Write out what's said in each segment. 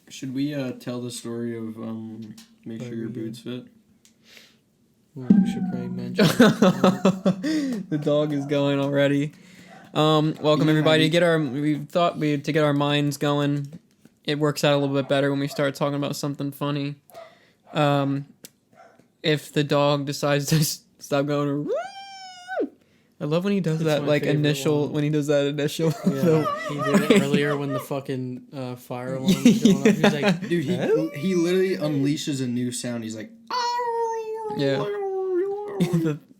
Should we tell the story of make sure your boots fit? Well, we should probably mention the dog is going already. Welcome everybody. To get our minds going. It works out a little bit better when we start talking about something funny. If the dog decides to stop going, I love when he does that initial. One. When he does that initial. Yeah, he did it earlier when the fucking fire alarm was going off. He's like, dude, he literally unleashes a new sound. He's like, yeah.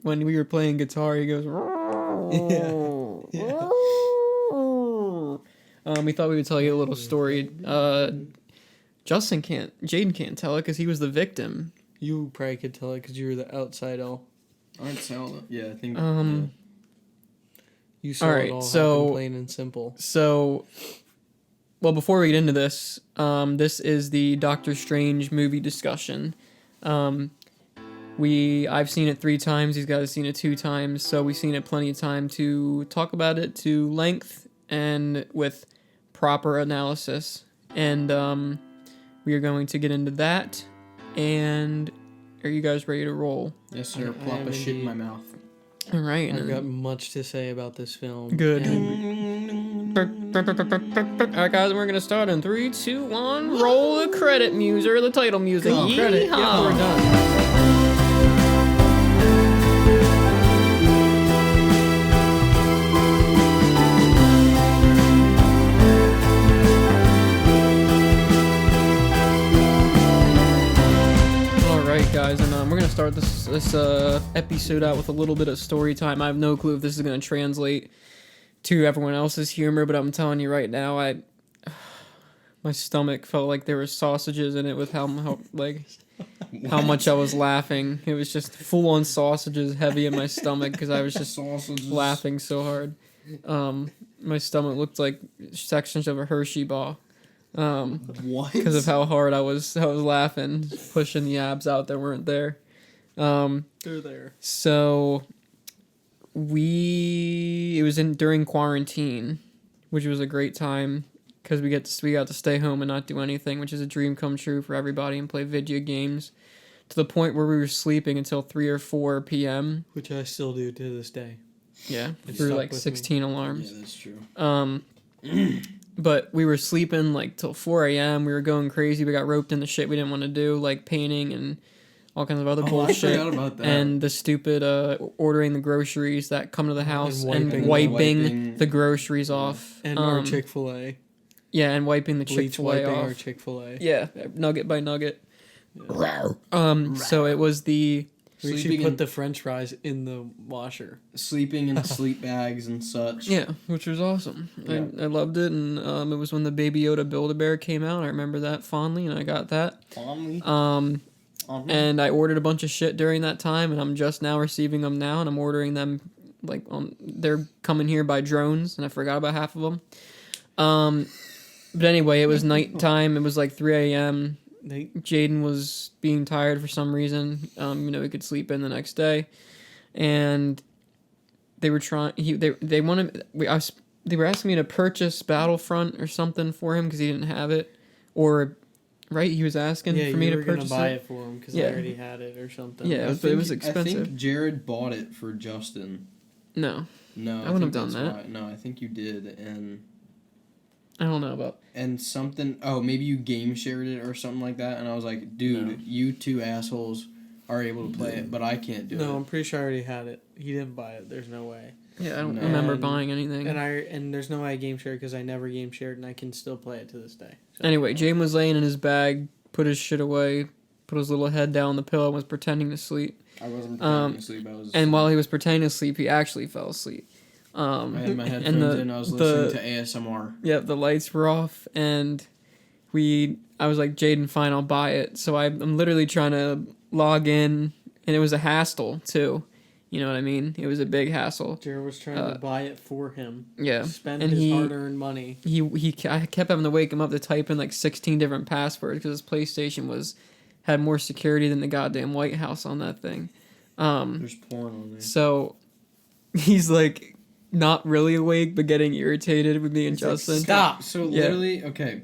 When we were playing guitar, he goes. Yeah. We thought we would tell you a little story. Jaden can't tell it because he was the victim. You probably could tell it because you were the outside all. I'd tell it. Yeah, I think. You saw it all happen, plain and simple. So, well, before we get into this, this is the Doctor Strange movie discussion. I've seen it 3 times. These guys have seen it 2 times. So we've seen it plenty of time to talk about it to length and with proper analysis. And we are going to get into that. And are you guys ready to roll? Yes, sir. Plop a shit in my mouth. All right. I've got much to say about this film. Good. All right, guys, we're going to start in 3, 2, 1. Roll the credit music, or the title music. Credit. Yeah, we're done. Guys, and we're gonna start this episode out with a little bit of story time. I have no clue if this is gonna translate to everyone else's humor, but I'm telling you right now, my stomach felt like there were sausages in it with how much I was laughing. It was just full on sausages heavy in my stomach because I was just laughing so hard. My stomach looked like sections of a Hershey bar. What? Because of how hard I was laughing, pushing the abs out that weren't there. They're there. So it was during quarantine, which was a great time because we got to stay home and not do anything, which is a dream come true for everybody, and play video games to the point where we were sleeping until 3 or 4 p.m. Which I still do to this day. Yeah, through like 16 alarms. Yeah, that's true. But we were sleeping like till 4 a.m. We were going crazy. We got roped into shit we didn't want to do, like painting and all kinds of other bullshit. I forgot about that. And the stupid ordering the groceries that come to the house and wiping the groceries off. And our Chick-fil-A. Yeah, and wiping the Chick-fil-A off. Our Chick-fil-A. Yeah, nugget by nugget. Yeah. So it was the... We should put the french fries in the washer. Sleeping in sleep bags and such. Yeah, which was awesome. Yeah. I loved it, and it was when the Baby Yoda Build-A-Bear came out. I remember that fondly, and I got that. Fondly? And I ordered a bunch of shit during that time, and I'm just now receiving them now, and I'm ordering them, they're coming here by drones, and I forgot about half of them. But anyway, it was nighttime. It was like 3 a.m., Jaden was being tired for some reason. He could sleep in the next day, and they were trying. They wanted. They were asking me to purchase Battlefront or something for him because he didn't have it, or right? He was asking for me to purchase buy it for him because I already had it or something. Yeah, it was expensive. I think Jared bought it for Justin. No, I wouldn't have done that. Why. No, I think you did, and. I don't know about... And something... Oh, maybe you game shared it or something like that, and I was like, dude, you 2 assholes are able to play it, but I can't do it. No, I'm pretty sure I already had it. He didn't buy it. There's no way. Yeah, I don't remember buying anything. And there's no way I game shared because I never game shared, and I can still play it to this day. So. Anyway, Jaden was laying in his bag, put his shit away, put his little head down on the pillow, and was pretending to sleep. I wasn't pretending to sleep. And while he was pretending to sleep, he actually fell asleep. I had my headphones in, I was listening to ASMR. Yeah, the lights were off, and I was like, Jaden, fine, I'll buy it. So I'm literally trying to log in, and it was a hassle, too. You know what I mean? It was a big hassle. Jared was trying to buy it for him. Yeah. Spend his hard-earned money. I kept having to wake him up to type in like 16 different passwords, because his PlayStation had more security than the goddamn White House on that thing. There's porn on there. So he's like... not really awake, but getting irritated with me and Justin. Stop. So literally, okay.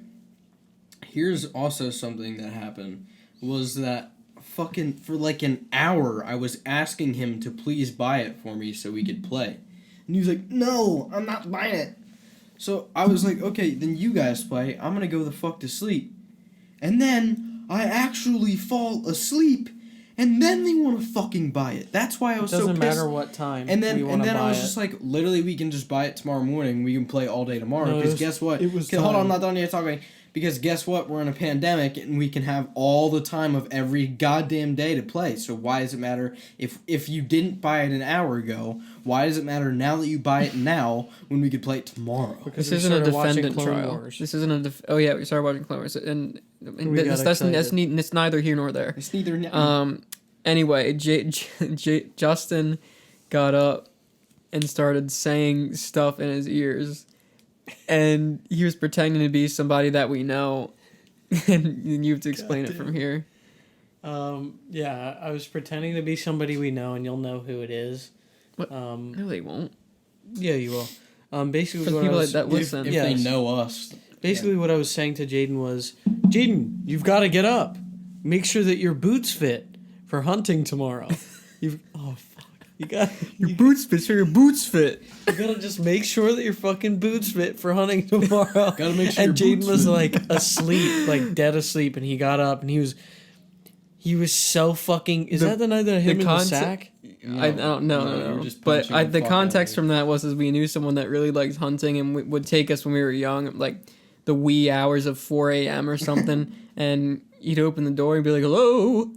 Here's also something that happened, was that fucking for like an hour I was asking him to please buy it for me so we could play. And he was like, "No, I'm not buying it." So I was like, "Okay, then you guys play. I'm gonna go the fuck to sleep." And then I actually fall asleep, and then they want to fucking buy it. That's why I was so pissed. Doesn't matter what time. And then we wanna I buy was it. just like, literally, we can just buy it tomorrow morning. We can play all day tomorrow. No, Because guess what? it was Hold on, time. I'm not done yet talking. Because guess what? We're in a pandemic, and we can have all the time of every goddamn day to play. So why does it matter if you didn't buy it an hour ago? Why does it matter now that you buy it now when we could play it tomorrow? Because This we isn't a started watching defendant Clone trial. Wars. This isn't a. Oh yeah, we started watching Clone Wars, and We got that's excited. it's neither here nor there. It's neither. Now. Anyway, Justin got up and started saying stuff in his ears, and he was pretending to be somebody that we know, and you have to explain it from here. Yeah, I was pretending to be somebody we know, and you'll know who it is. What? No, they won't. Yeah, you will. Basically, For the what people I was, that listen. if yes. they know us. Basically, what I was saying to Jaden was, Jaden, you've got to get up. Make sure that your boots fit for hunting tomorrow. Oh fuck! You got Your boots fit. So your boots fit. You gotta just make sure that your fucking boots fit for hunting tomorrow. Gotta make sure And your Jaden boots was fit. like asleep, like dead asleep, and he got up and he was so fucking. Is that the night that I hit him in the sack? I don't know. No, you were No. just But punching the the fuck out of context me. from that was we knew someone that really liked hunting and would take us when we were young, like the wee hours of 4 a.m. or something, and he'd open the door and be like, "Hello,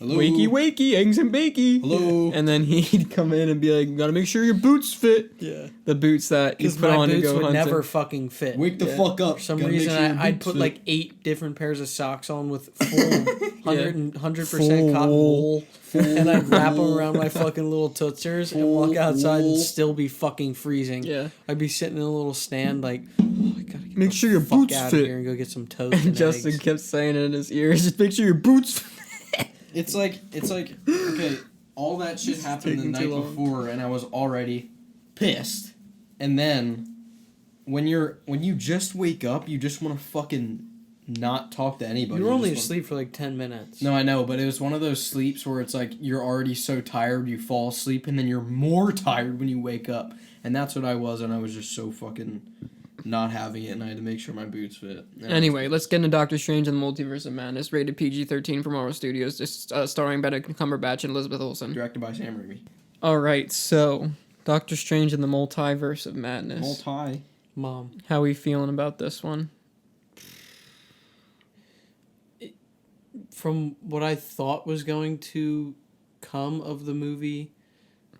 Hello. wakey, eggs and bakey." Hello. And then he'd come in and be like, "Gotta make sure your boots fit." Yeah. The boots that you Because put my on to boots go would hunting. never fucking fit. Wake the Yeah. fuck up. For some Gotta make reason, sure your I'd boots put fit. like 8 different pairs of socks on with full 100% Full cotton wool. And I'd wrap them wool. around my fucking little tootsers and walk outside and wool. still be fucking freezing. Yeah. I'd be sitting in a little stand like, oh, I gotta get Make the sure your fuck boots out fit. of here and go get some toast And and Justin eggs. kept saying it in his ears. Just make sure your boots fit. It's like okay, all that shit happened the taking night too long. before, and I was already pissed. And then when you just wake up, you just want to fucking not talk to anybody. You were only just asleep for like 10 minutes. No, I know, but it was one of those sleeps where it's like you're already so tired you fall asleep, and then you're more tired when you wake up, and that's what I was, and I was just so fucking not having it, and I had to make sure my boots fit. Yeah. Anyway, let's get into Doctor Strange and the Multiverse of Madness, rated PG-13 from Marvel Studios, just starring Benedict Cumberbatch and Elizabeth Olsen. Directed by Sam Raimi. All right, so Doctor Strange and the Multiverse of Madness. Multi. Mom. How we feeling about this one? From what I thought was going to come of the movie,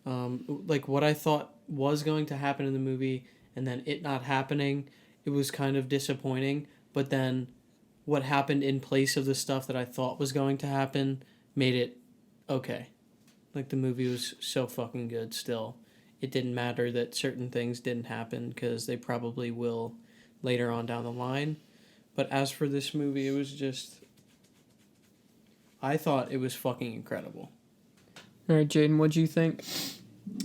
like what I thought was going to happen in the movie, and then it not happening, it was kind of disappointing. But then what happened in place of the stuff that I thought was going to happen made it okay. Like the movie was so fucking good still. It didn't matter that certain things didn't happen because they probably will later on down the line. But as for this movie, it was just... I thought it was fucking incredible. All right, Jaden, what'd you think?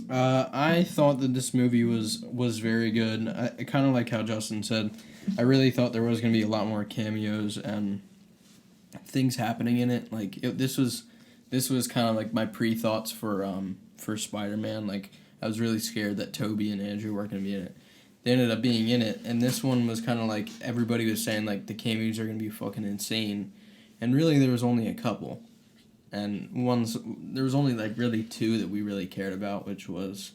I thought that this movie was very good. I kind of like how Justin said. I really thought there was going to be a lot more cameos and things happening in it. Like this was kind of like my pre-thoughts for Spider-Man. Like I was really scared that Toby and Andrew weren't going to be in it. They ended up being in it, and this one was kind of like everybody was saying like the cameos are going to be fucking insane, and really there was only a couple. And there was only like really 2 that we really cared about, which was,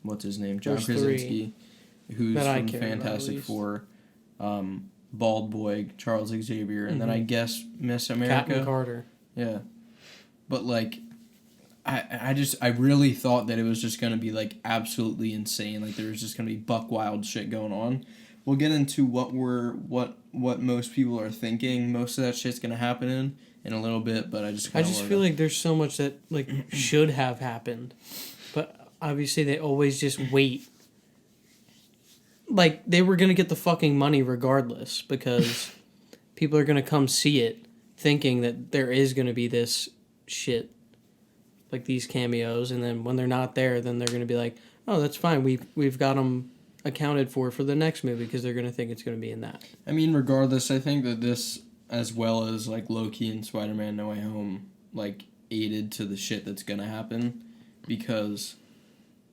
what's his name, John There's Krasinski, who's that I from care about, at Fantastic least. Four, Bald Boy, Charles Xavier, and then I guess Miss America. Captain Carter. Yeah, but like, I really thought that it was just gonna be like absolutely insane. Like there was just gonna be buck wild shit going on. We'll get into what most people are thinking. Most of that shit's gonna happen in a little bit, but I just feel like there's so much that like should have happened, but obviously they always just wait. Like they were gonna get the fucking money regardless because people are gonna come see it, thinking that there is gonna be this shit, like these cameos, and then when they're not there, then they're gonna be like, oh, that's fine. We've got them accounted for the next movie because they're going to think it's going to be in that. I mean, regardless, I think that this, as well as like Loki and Spider-Man No Way Home, like aided to the shit that's gonna happen, because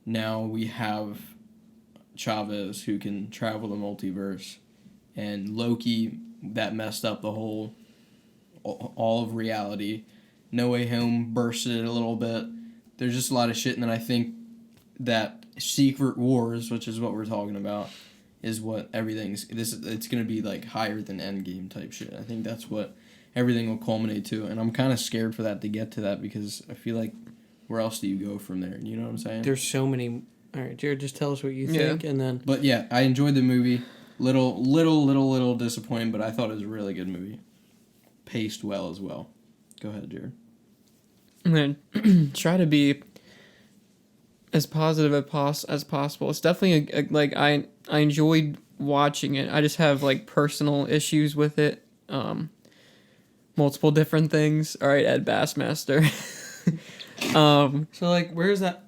now we have Chavez who can travel the multiverse, and Loki that messed up the whole all of reality. No Way Home bursted it a little bit. There's just a lot of shit, and then I think that Secret Wars, which is what we're talking about, is what it's gonna be like higher than Endgame type shit. I think that's what everything will culminate to, and I'm kind of scared for that to get to that, because I feel like where else do you go from there? You know what I'm saying? There's so many. All right, Jared, just tell us what you think, and then. But yeah, I enjoyed the movie. Little disappointed, but I thought it was a really good movie. Paced well as well. Go ahead, Jared. I'm gonna try to be as positive as possible. It's definitely like I enjoyed watching it. I just have like personal issues with it. Multiple different things. All right, Ed Bassmaster. So like, where's that?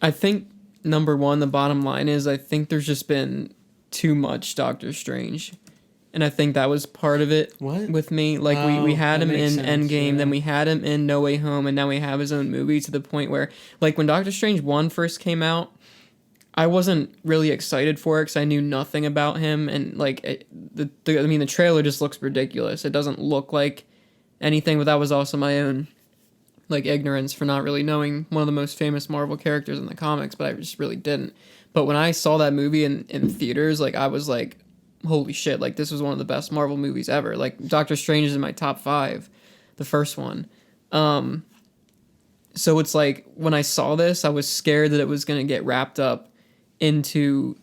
I think number one, the bottom line is I think there's just been too much Doctor Strange. And I think that was part of it with me. Like, we had him in Endgame, then we had him in No Way Home, and now we have his own movie, to the point where, like, when Doctor Strange 1 first came out, I wasn't really excited for it because I knew nothing about him. And, like, the trailer just looks ridiculous. It doesn't look like anything, but that was also my own, like, ignorance for not really knowing one of the most famous Marvel characters in the comics, but I just really didn't. But when I saw that movie in theaters, like, I was like, holy shit, like, this was one of the best Marvel movies ever. Like, Doctor Strange is in my top 5, the first one. So it's like, when I saw this, I was scared that it was going to get wrapped up into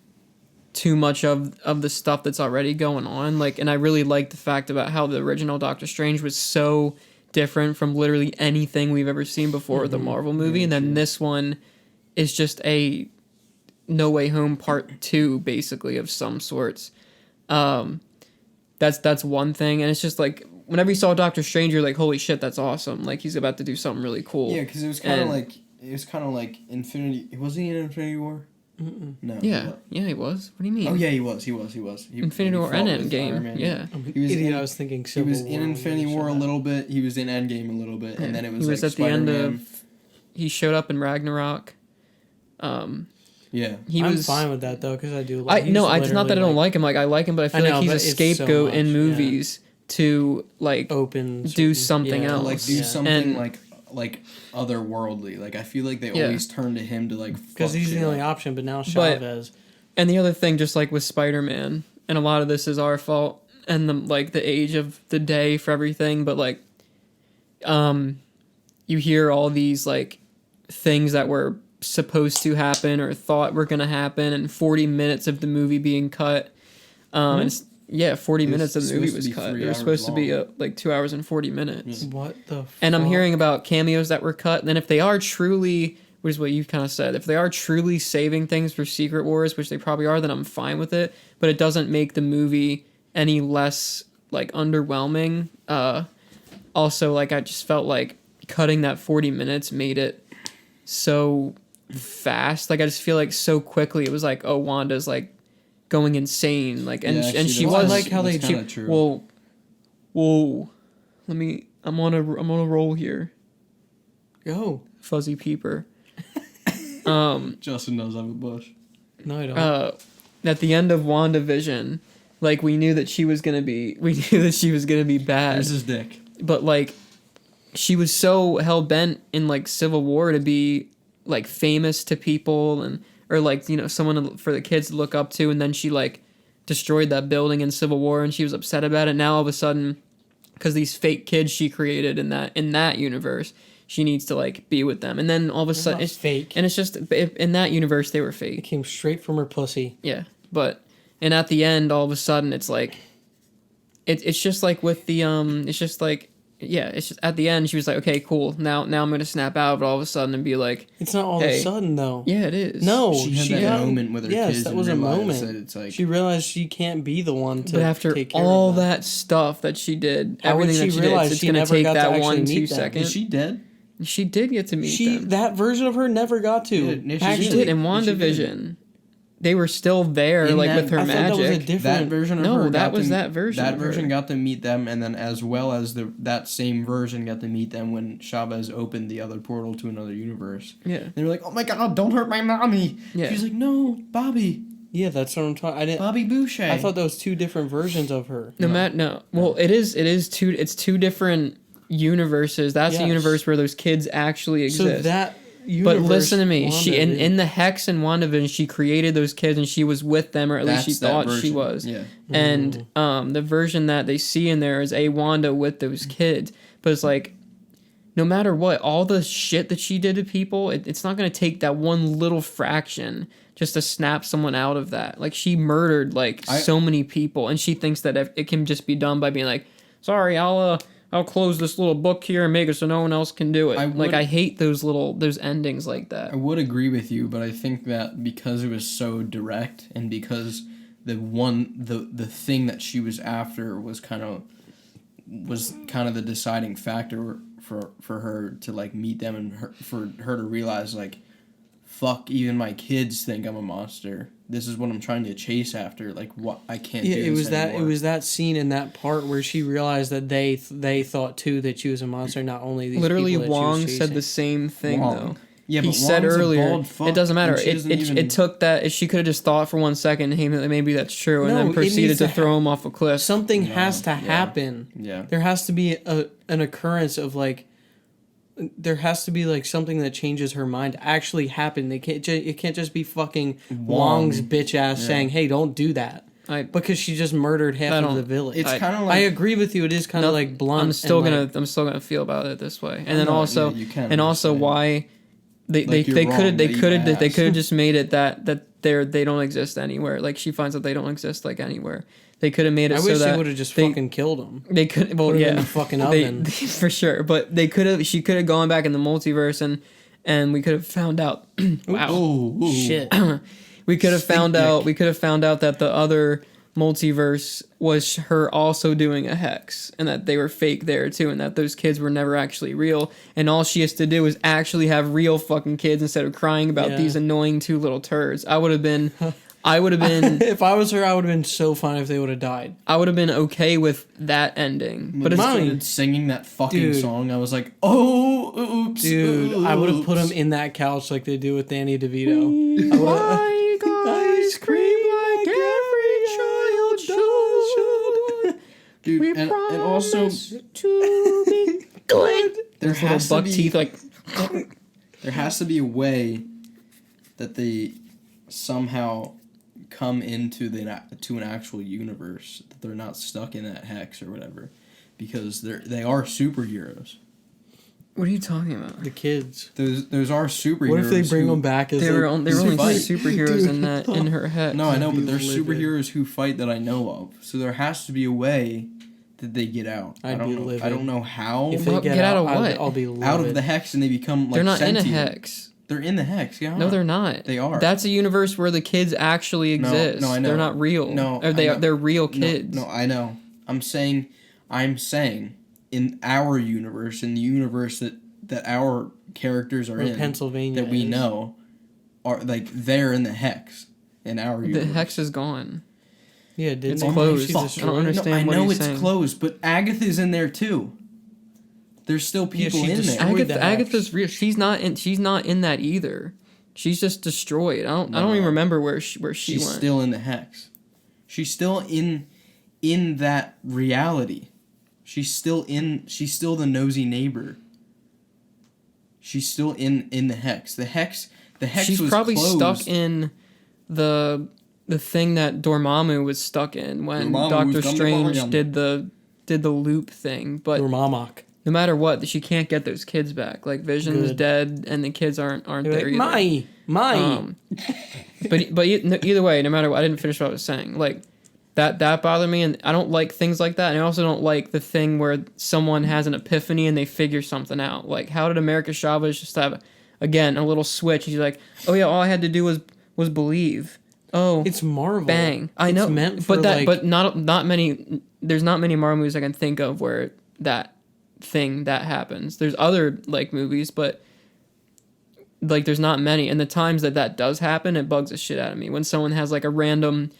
too much of the stuff that's already going on. Like, and I really liked the fact about how the original Doctor Strange was so different from literally anything we've ever seen before with the Marvel movie. And then this one is just a No Way Home Part 2, basically, of some sorts. That's one thing, and it's just like, whenever you saw Doctor Strange, you're like, holy shit, that's awesome, like, he's about to do something really cool. Yeah, because it was kind of like Infinity. Was he in Infinity War? Mm-mm. No. Yeah, he was. What do you mean? Oh yeah, he was. Infinity War and Endgame. Yeah. I was thinking Civil He was War in Infinity War a little bit. He was in Endgame a little bit, and then it was, he was like at the end Spider-Man. of. He showed up in Ragnarok. Yeah, I'm fine with that though, because I do. It's not that I don't like him. Like, I like him, but I feel like he's a scapegoat in movies to like do something else, like do something like otherworldly. Like, I feel like they always turn to him to like, because he's the only option. But now Chavez. And the other thing, just like with Spider-Man, and a lot of this is our fault and the age of the day for everything. But like, you hear all these like things that were supposed to happen or thought were gonna happen, and 40 minutes of the movie being cut. 40 minutes of the movie was cut. It was supposed to be like 2 hours and 40 minutes. What the? And I'm hearing about cameos that were cut. And then if they are truly, which is what you kind of said, if they are truly saving things for Secret Wars, which they probably are, then I'm fine with it. But it doesn't make the movie any less like underwhelming. Also, like, I just felt like cutting that 40 minutes made it so fast. Like, I just feel like so quickly it was like, oh, Wanda's like going insane. Like, and she was. I like how they do. Whoa. I'm on a roll here. Go. Fuzzy peeper. Justin knows I'm a bush. No, I don't. At the end of WandaVision, like, we knew that she was gonna be bad. Here's his dick. But like, she was so hell bent in like Civil War to be like famous to people, or like, you know, someone for the kids to look up to, and then she like destroyed that building in Civil War, and she was upset about it. Now all of a sudden, because these fake kids she created in that universe, she needs to like be with them, and then all of a sudden it's fake, and it's just in that universe they were fake. It came straight from her pussy. Yeah, and at the end, all of a sudden it's like, it's just like with the it's just like. Yeah, it's just at the end she was like, okay, cool. Now I'm gonna snap out of it all of a sudden and be like, it's not all of a sudden though. Yeah, it is. No, she had that moment with her kids. Yes, that was a moment. That it's like, she realized she can't be the one to. But after take care all of that stuff that she did, how would everything she that she did, realize it's she gonna never take got to that actually 1-2 meet them? seconds. Is she dead? She did get to meet them. That version of her never got to. Yeah, she She did in WandaVision. They were still there, In like that- with her I thought that was a magic. different. That version of No, her. that got was to- that version That of her. version got to meet them, and then as well as that same version got to meet them when Chavez opened the other portal to another universe. Yeah. They were like, "Oh my God, don't hurt my mommy." Yeah. She's like, "No, Bobby, Yeah, that's what I'm talking. I didn't. Bobby Boucher." I thought that was two different versions of her. No. Well, it's two different universes. That's the Yes. universe where those kids actually So exist. that. But Universe, listen to me. She Wanda in the Hex and WandaVision, she created those kids and she was with them, or at least she that thought she version. was. Yeah. And the version that they see in there is a Wanda with those kids. But it's like, no matter what, all the shit that she did to people, it's not going to take that one little fraction just to snap someone out of that. Like, she murdered so many people, and she thinks that it can just be done by being like, sorry, I'll close this little book here and make it so no one else can do it. I hate those endings like that. I would agree with you, but I think that because it was so direct and because the thing that she was after was kind of the deciding factor for her to like meet them and for her to realize like, fuck, even my kids think I'm a monster. This is what I'm trying to chase after. Like, what I can't. Yeah, do this anymore. It was that scene in that part where she realized that they thought too that she was a monster. Not only these Literally, people that Wong she was said the chasing. same thing Wong. though. Yeah, He but said Wong's a earlier, bald fuck, it doesn't matter. and she doesn't even- It took that. She could have just thought for 1 second, hey, maybe that's true, and No, then it proceeded needs to to throw him off a cliff. Something No, has to yeah. happen. Yeah. There has to be an occurrence of like. There has to be like something that changes her mind actually happen. It can't just be fucking Wong's bitch ass saying, "Hey, don't do that," because she just murdered half of the village. It's kind of I like agree with you. It is kind of like blunt. I'm still and, gonna feel about it this way, and I then know, also yeah, you can, and I'm also saying. why they Like, you're could wrong, have but you ass. just made it that they don't exist anywhere. Like, she finds that they don't exist like anywhere. They could have made it I so wish that they would have just they- fucking killed him. They could, well, Put 'em yeah, in the fucking they- oven. for sure. But they could have. She could have gone back in the multiverse, and we could have found out. Wow, ooh. Shit. we could have Stink found out. dick. We could have found out that the other multiverse was her also doing a hex, and that they were fake there too, and that those kids were never actually real. And all she has to do is actually have real fucking kids instead of crying about Yeah. these annoying two little turds. I would have been. If I was her, I would have been so fine if they would have died. I would have been okay with that ending. But But it's Mommy. started singing that fucking Dude. song. I was like, oh, oops, Dude, I would have put him oops. in that couch like they do with Danny DeVito. I would've- like ice cream like every child should. Dude, We and promise also to be good. there Little has to buck be teeth, like there has to be a way that they somehow come into to an actual universe, that they're not stuck in that hex or whatever, because they are superheroes. what are you talking about? The kids. Those are superheroes. What if they bring who- them back as They were like, only fight. superheroes in that in her head. No, I know, but I'd be there's livid. superheroes who fight that I know of. So there has to be a way that they get out. I'd I be don't know. livid. I don't know how. If Well, they get out of I'll- what? I'll be livid. Out of the hex and they become like They're not sentient. in a hex. They're in the hex. Yeah. No, they're not. They are. That's a universe where the kids actually No, exist. no, I know. They're not real. No, or I know. they're real kids. No, I know. I'm saying in our universe, in the universe that our characters are Or in, Pennsylvania that we is. know, are like they're in the hex in our The universe. hex is gone. Yeah, didn't It's they- closed. she's I don't destroyed? understand. No, I what know he's it's saying. closed, but Agatha's in there too. There's still people she in destroyed there. Agatha- the Agatha's hex. real. She's not in that either. She's just destroyed. I don't No. even remember where she She's went. still in the hex. She's still in that reality. She's still the nosy neighbor. She's still in the hex. The hex She's was probably closed. stuck in the thing that Dormammu was stuck in when Dormammu Doctor was Strange Dumbledore. did the loop thing. But Or Momok. no matter what, she can't get those kids back. Like, Vision's Good. dead, and the kids aren't They're there like, either. my. But either way, no matter what, I didn't finish what I was saying. Like, that bothered me, and I don't like things like that. And I also don't like the thing where someone has an epiphany and they figure something out. Like, how did America Chavez just have again a little switch? She's like, oh yeah, all I had to do was believe. Oh, It's Marvel. bang! I know, It's meant for but like, not many. There's not many Marvel movies I can think of where that thing that happens. There's other like movies, but like there's not many. And the times that does happen, it bugs the shit out of me when someone has like a random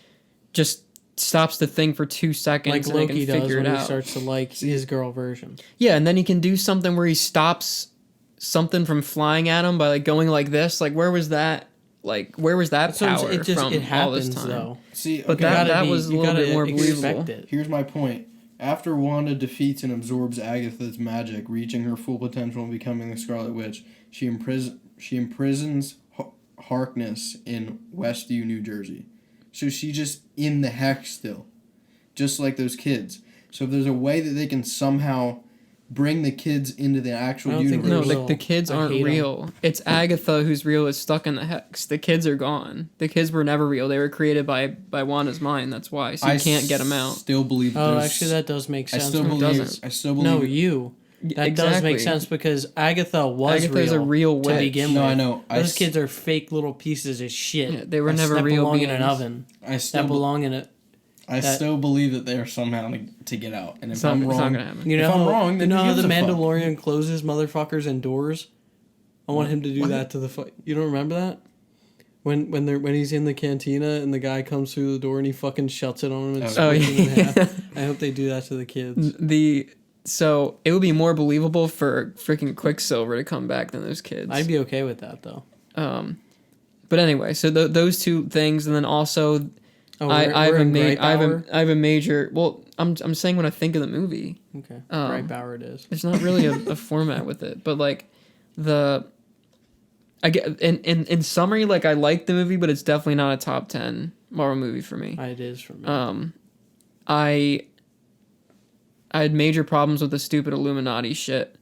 just stops the thing for 2 seconds Like and they Loki can does figure when it he out. starts to like his girl version. Yeah, and then he can do something where he stops something from flying at him by like going like this. Like where was that? Like where was that That's what I'm power saying, it just from it all this happens time? though. See, But okay, that was a little bit more believable. It. here's my point. After Wanda defeats and absorbs Agatha's magic, reaching her full potential and becoming the Scarlet Witch, she imprisons Harkness in Westview, New Jersey. So she's just in the hex still, just like those kids. So if there's a way that they can somehow bring the kids into the actual I don't think universe, No, will. the kids I aren't hate 'em. real. It's Agatha who's real is stuck in the hex. The kids are gone. The kids were never real. They were created by Wanda's mind. That's why. So you can't get them out. Still believe. Oh, there's- actually, that does make I sense. still It believe. doesn't. I still believe. No, you. That does make sense because Agatha was Agatha's real a real to witch. begin No, with. I know. Those kids are fake little pieces of shit. Yeah, they were never that real belong beings. in an oven. I still. That belong in it. I that- still believe that they are somehow to get out. And if It's not, I'm it's not wrong, gonna happen. You know If I'm how, wrong, you then know who how the gives a fuck? Mandalorian closes motherfuckers indoors? I want him to do What? that to the You don't remember that? When he's in the cantina and the guy comes through the door and he fucking shuts it on him and Oh, splits him in yeah. half. I hope they do that to the kids. So it would be more believable for freaking Quicksilver to come back than those kids. I'd be okay with that though. But anyway, so those two things, and then also Oh, I have Brightbauer? a major. Well, I'm saying when I think of the movie, Okay, um, Brightbauer it is. there's not really a format with it, but like I get in summary, like I like the movie, but it's definitely not a top 10 Marvel movie for me. It is for me. I had major problems with the stupid Illuminati shit.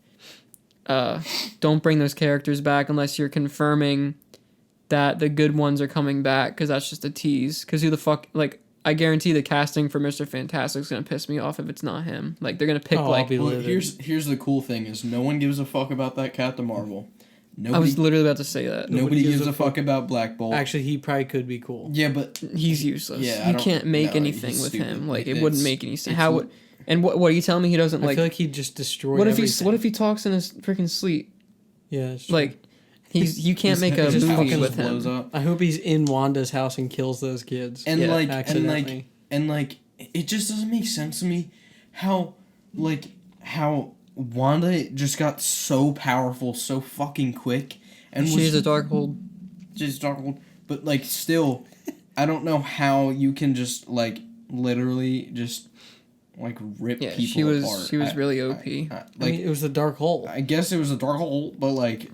Don't bring those characters back unless you're confirming that the good ones are coming back, because that's just a tease. Because who the fuck, like, I guarantee the casting for Mr. Fantastic's gonna piss me off if it's not him. Like, they're gonna pick Oh, I'll like. be well, livid. here's the cool thing is no one gives a fuck about that Captain Marvel. I was literally about to say that. Nobody gives a fuck about Black Bolt. Actually, he probably could be cool. Yeah, but He's useless. Yeah, I you don't- can't make no, anything he's with stupid. him. Like, it It's- wouldn't make any sense. it's- How would? And what are you telling me he doesn't I like? feel like he'd just destroy. What if everything. he talks in his freaking sleep? Yeah, it's true. Like, you can't his- make a his house movie just with blows him. up. I hope he's in Wanda's house and kills those kids. And Yeah, accidentally. it just doesn't make sense to me how Wanda just got so powerful so fucking quick and She's a Darkhold. She's Darkhold, but like still, I don't know how you can just like literally just like rip Yeah, people apart. she was really OP. I mean, it was the dark hole. I guess it was a Darkhold, but like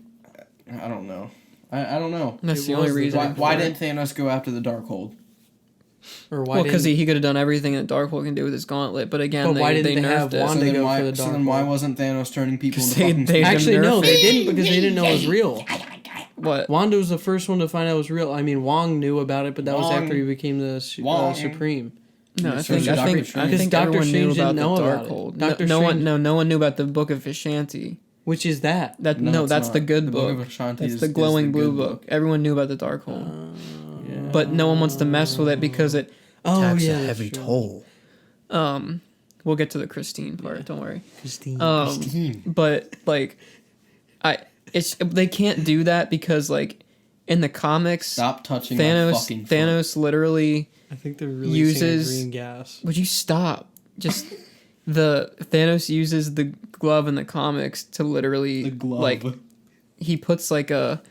I don't know. I don't know. That's It the only was the reason. Why didn't Thanos go after the Darkhold? Or why? Well, because didn't- he could have done everything that Darkhold can do with his gauntlet, but again, But why they didn't they have nerfed it. Wanda go for the So then why Darkhold? wasn't Thanos turning people 'Cause into they- fucking they- Actually, no, nerf they it. didn't because they didn't know it was real. What? Wanda was the first one to find out it was real. I mean, Wong knew about it, but that was Wong. after he became the Wong. Supreme. No, I So think Doctor I think Strange. I think Doctor everyone knew Strange about didn't the know about it. Darkhold. Doctor No one, Strange- no one knew about the Book of Ashanti. Which is that? That No, no, it's that's not. the good The book. Book of Ashanti That's is- the is glowing the blue good book. book. Everyone knew about the Darkhold, Yeah. but no one wants to mess with it because it. Oh Tax yeah, a that's heavy true. toll. We'll get to the Christine part. Yeah. Don't worry. Christine. But like, they can't do that because like, in the comics, Stop touching my fucking foot. Thanos literally. I think they're releasing uses- green gas. Would you stop? Just the Thanos uses the glove in the comics to literally The glove. like he puts like a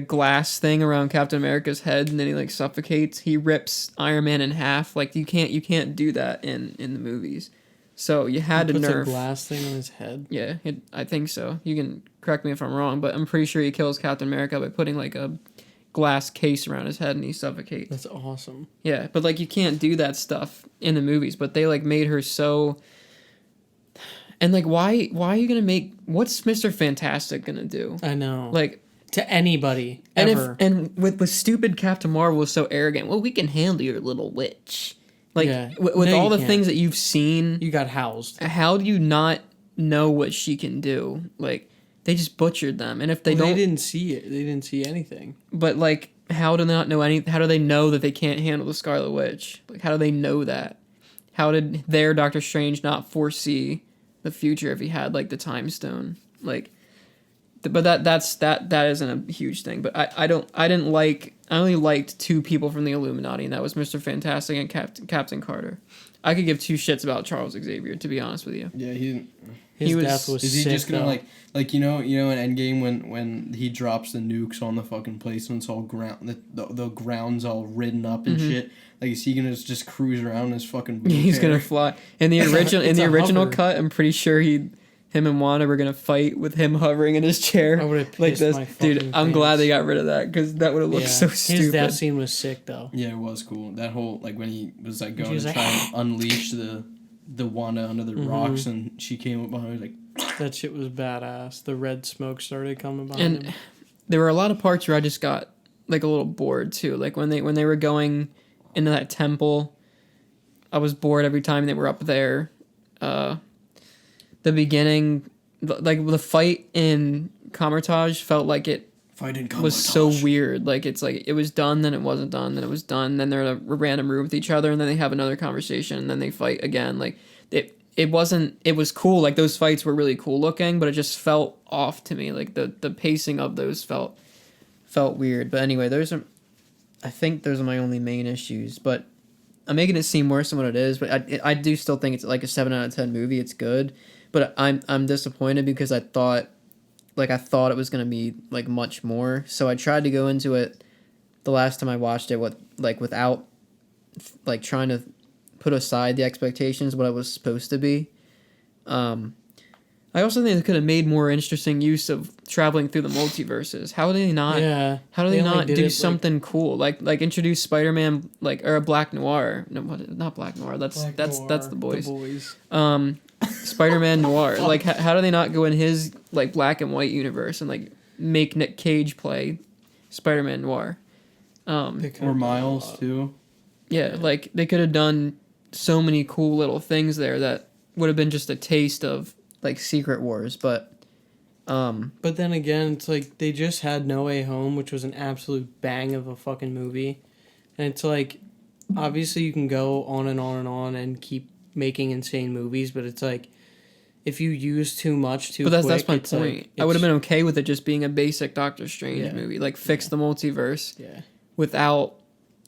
glass thing around Captain America's head and then he like suffocates. He rips Iron Man in half. Like you can't do that in the movies. So you had He to puts nerf. a glass thing on his head. Yeah, I think so. You can correct me if I'm wrong, but I'm pretty sure he kills Captain America by putting like a glass case around his head and he suffocates. That's awesome. Yeah, but like you can't do that stuff in the movies, but they like made her so. And like, why are you gonna make what's Mr. Fantastic gonna do? I know. Like, to anybody and ever. with stupid Captain Marvel was so arrogant. Well, we can handle your little witch. Like Yeah. with No, all you the can't. things that you've seen, You got housed. how do you not know what she can do? Like they just butchered them, and if they Well, don't, They didn't see it. They didn't see anything. but like, how do they not know any? How do they know that they can't handle the Scarlet Witch? Like, how do they know that? How did their Doctor Strange not foresee the future if he had like the time stone. Like, but that isn't a huge thing. But I only liked two people from the Illuminati, and that was Mr. Fantastic and Captain Carter. I could give two shits about Charles Xavier, to be honest with you. Yeah, his death was is he sick, just gonna though. like in Endgame when he drops the nukes on the fucking place and it's all the ground's all ridden up and shit. Like, is he gonna just cruise around in his fucking blue He's hair? gonna fly in the original It's a original hover. cut. I'm pretty sure him and Wanda were gonna fight with him hovering in his chair I would have like pissed this. my Dude, fucking I'm glad they pants. got rid of that because that would have looked so His death stupid. scene was sick though. Yeah, it was cool. That whole like when he was like going was to like, try and unleash the Wanda under the rocks and she came up behind him like. That shit was badass. The red smoke started coming behind And him. there were a lot of parts where I just got like a little bored too. Like when they were going into that temple, I was bored every time they were up there. The beginning, like the fight in Kamertage felt like it was so weird. Like it's like it was done, then it wasn't done, then it was done, then they're in a random room with each other, and then they have another conversation, and then they fight again. Like it wasn't. It was cool. Like those fights were really cool looking, but it just felt off to me. Like the pacing of those felt weird. But anyway, I think those are my only main issues. But I'm making it seem worse than what it is. But I do still think it's like a 7 out of 10 movie. It's good, but I'm disappointed because I thought it was gonna be like much more. So I tried to go into it the last time I watched it without like trying to put aside the expectations of what it was supposed to be. I also think they could have made more interesting use of traveling through the multiverses. How do they not? Yeah. How do they only not did do it, something cool like introduce Spider-Man or a Black Noir? No, not Black Noir. That's the boys. The boys. Spider-Man Noir. Like how do they not go in his like black and white universe and like make Nick Cage play Spider-Man Noir? Or Miles too. Yeah, like they could have done so many cool little things there that would have been just a taste of like Secret Wars, but But then again, it's like they just had No Way Home, which was an absolute bang of a fucking movie. And it's like obviously you can go on and on and on and keep making insane movies, but it's like if you use too much too but quick, that's my it's point. like, I would have been okay with it just being a basic Doctor Strange movie, like fix the multiverse without.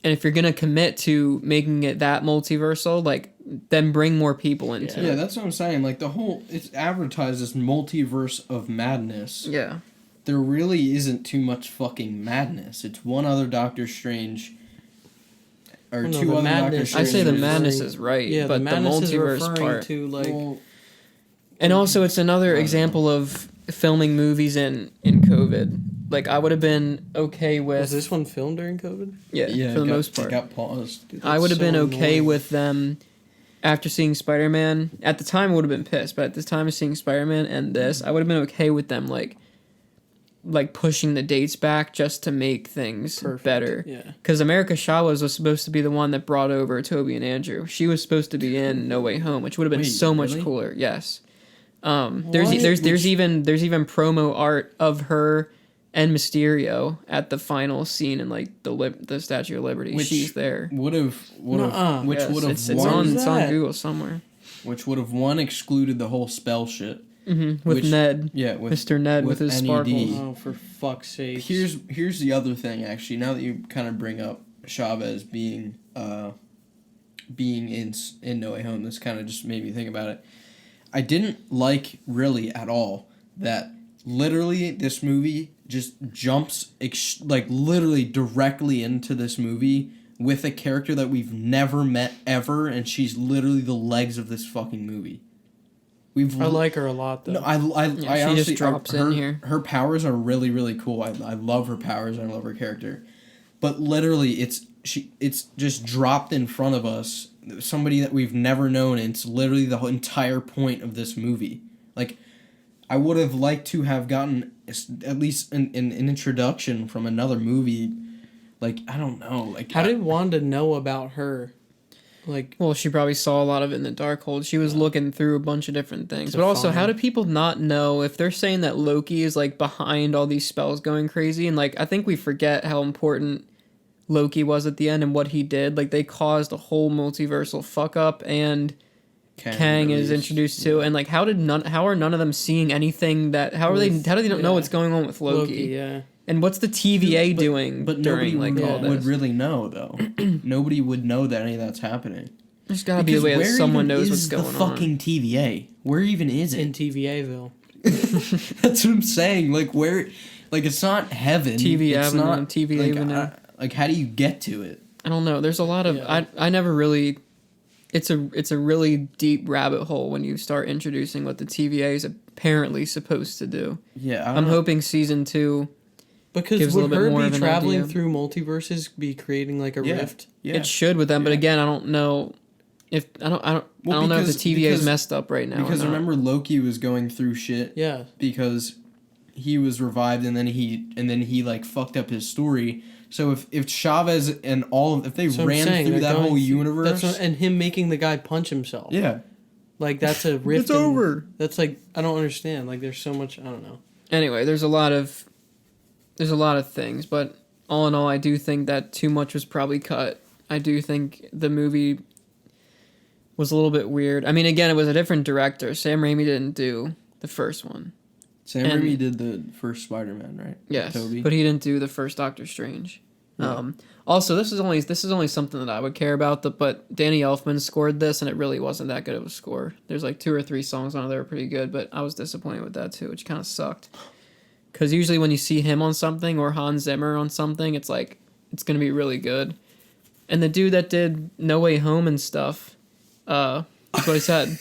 And if you're gonna commit to making it that multiversal, like then bring more people into it. Yeah, that's what I'm saying. Like it's advertised as multiverse of madness. Yeah. There really isn't too much fucking madness. It's one other Doctor Strange. Or Well, no, two the other Doctor madness- Strange. I say the referring- madness is right, Yeah, but the madness is multiverse referring part. to like Well, And also, it's another example of filming movies in COVID. Like I would have been okay with was this one filmed during COVID? for the most part. It got paused. Dude, I would have that's been so okay annoying. with them after seeing Spider-Man. At the time, I would have been pissed, but at the time of seeing Spider-Man and this, I would have been okay with them like pushing the dates back just to make things Perfect. better. Yeah. Because America Chavez was supposed to be the one that brought over Toby and Andrew. She was supposed to be in No Way Home, which would have been Wait, so much really? cooler. Yes. There's What? there's even promo art of her and Mysterio at the final scene in like the Statue of Liberty. Which She's there. Would have Nuh-uh. which Yes, would have it's one on that? Google somewhere. which would have one excluded the whole spell shit. With Which- Ned. Yeah, with Mr. Ned with his NED. sparkles. Oh, for fuck's sake! Here's the other thing actually. Now that you kind of bring up Chavez being in No Way Home, this kind of just made me think about it. I didn't like really at all that literally this movie just jumps like literally directly into this movie with a character that we've never met ever, and she's literally the legs of this fucking movie. I like her a lot though. No, I she honestly, just drops in here. Her powers are really, really cool. I love her powers and I love her character. But literally, it's just dropped in front of us. Somebody that we've never known. And it's literally the whole entire point of this movie. Like, I would have liked to have gotten at least an introduction from another movie. Like, I don't know. Like, How did Wanda know about her? Like, Well, she probably saw a lot of it in the Darkhold. She was looking through a bunch of different things. To But also, find- how do people not know if they're saying that Loki is like behind all these spells going crazy? And like, I think we forget how important Loki was at the end and what he did. Like, they caused a whole multiversal fuck up, and Kang is released. introduced to, and like how are none of them seeing anything that how do they not know what's going on with Loki? Yeah. And what's the TVA But doing nobody during like all would this? really know though. Nobody would know that any of that's happening. There's gotta be a way that someone knows what's going the fucking TVA? Where even is In it? TVAville. That's what I'm saying. Like where? Like it's not heaven. TV it's Avenue, not, TV like, Avenue. Like how do you get to it? I don't know. There's a lot of Yeah. I never really. It's a really deep rabbit hole when you start introducing what the TVA is apparently supposed to do. Yeah, I'm hoping season 2. Because Gives a would little bit her more be of an traveling idea. through multiverses be creating like a Yeah. rift? Yeah. It should with them, but Yeah. again, I don't know if I don't Well, know if the because- TVA is because- messed up right now. Because or not. remember Loki was going through shit Yeah. because he was revived and then he like fucked up his story. So if Chavez and if they So I'm ran saying through they're that whole going through- universe, and him making the guy punch himself. yeah, Like that's a rift. It's over. That's like I don't understand. Like there's so much I don't know. Anyway, there's a lot of things, but all in all, I do think that too much was probably cut. I do think the movie was a little bit weird. I mean, again, it was a different director. Sam Raimi didn't do the first one. Sam And- Raimi did the first Spider-Man, right? Yes, Toby. but he didn't do the first Doctor Strange. Yeah. Also, this is only something that I would care about. But Danny Elfman scored this, and it really wasn't that good of a score. There's like 2 or 3 songs on it that were pretty good, but I was disappointed with that too, which kind of sucked. Because usually when you see him on something or Hans Zimmer on something, it's like it's gonna be really good. And the dude that did No Way Home and stuff, that's what I said.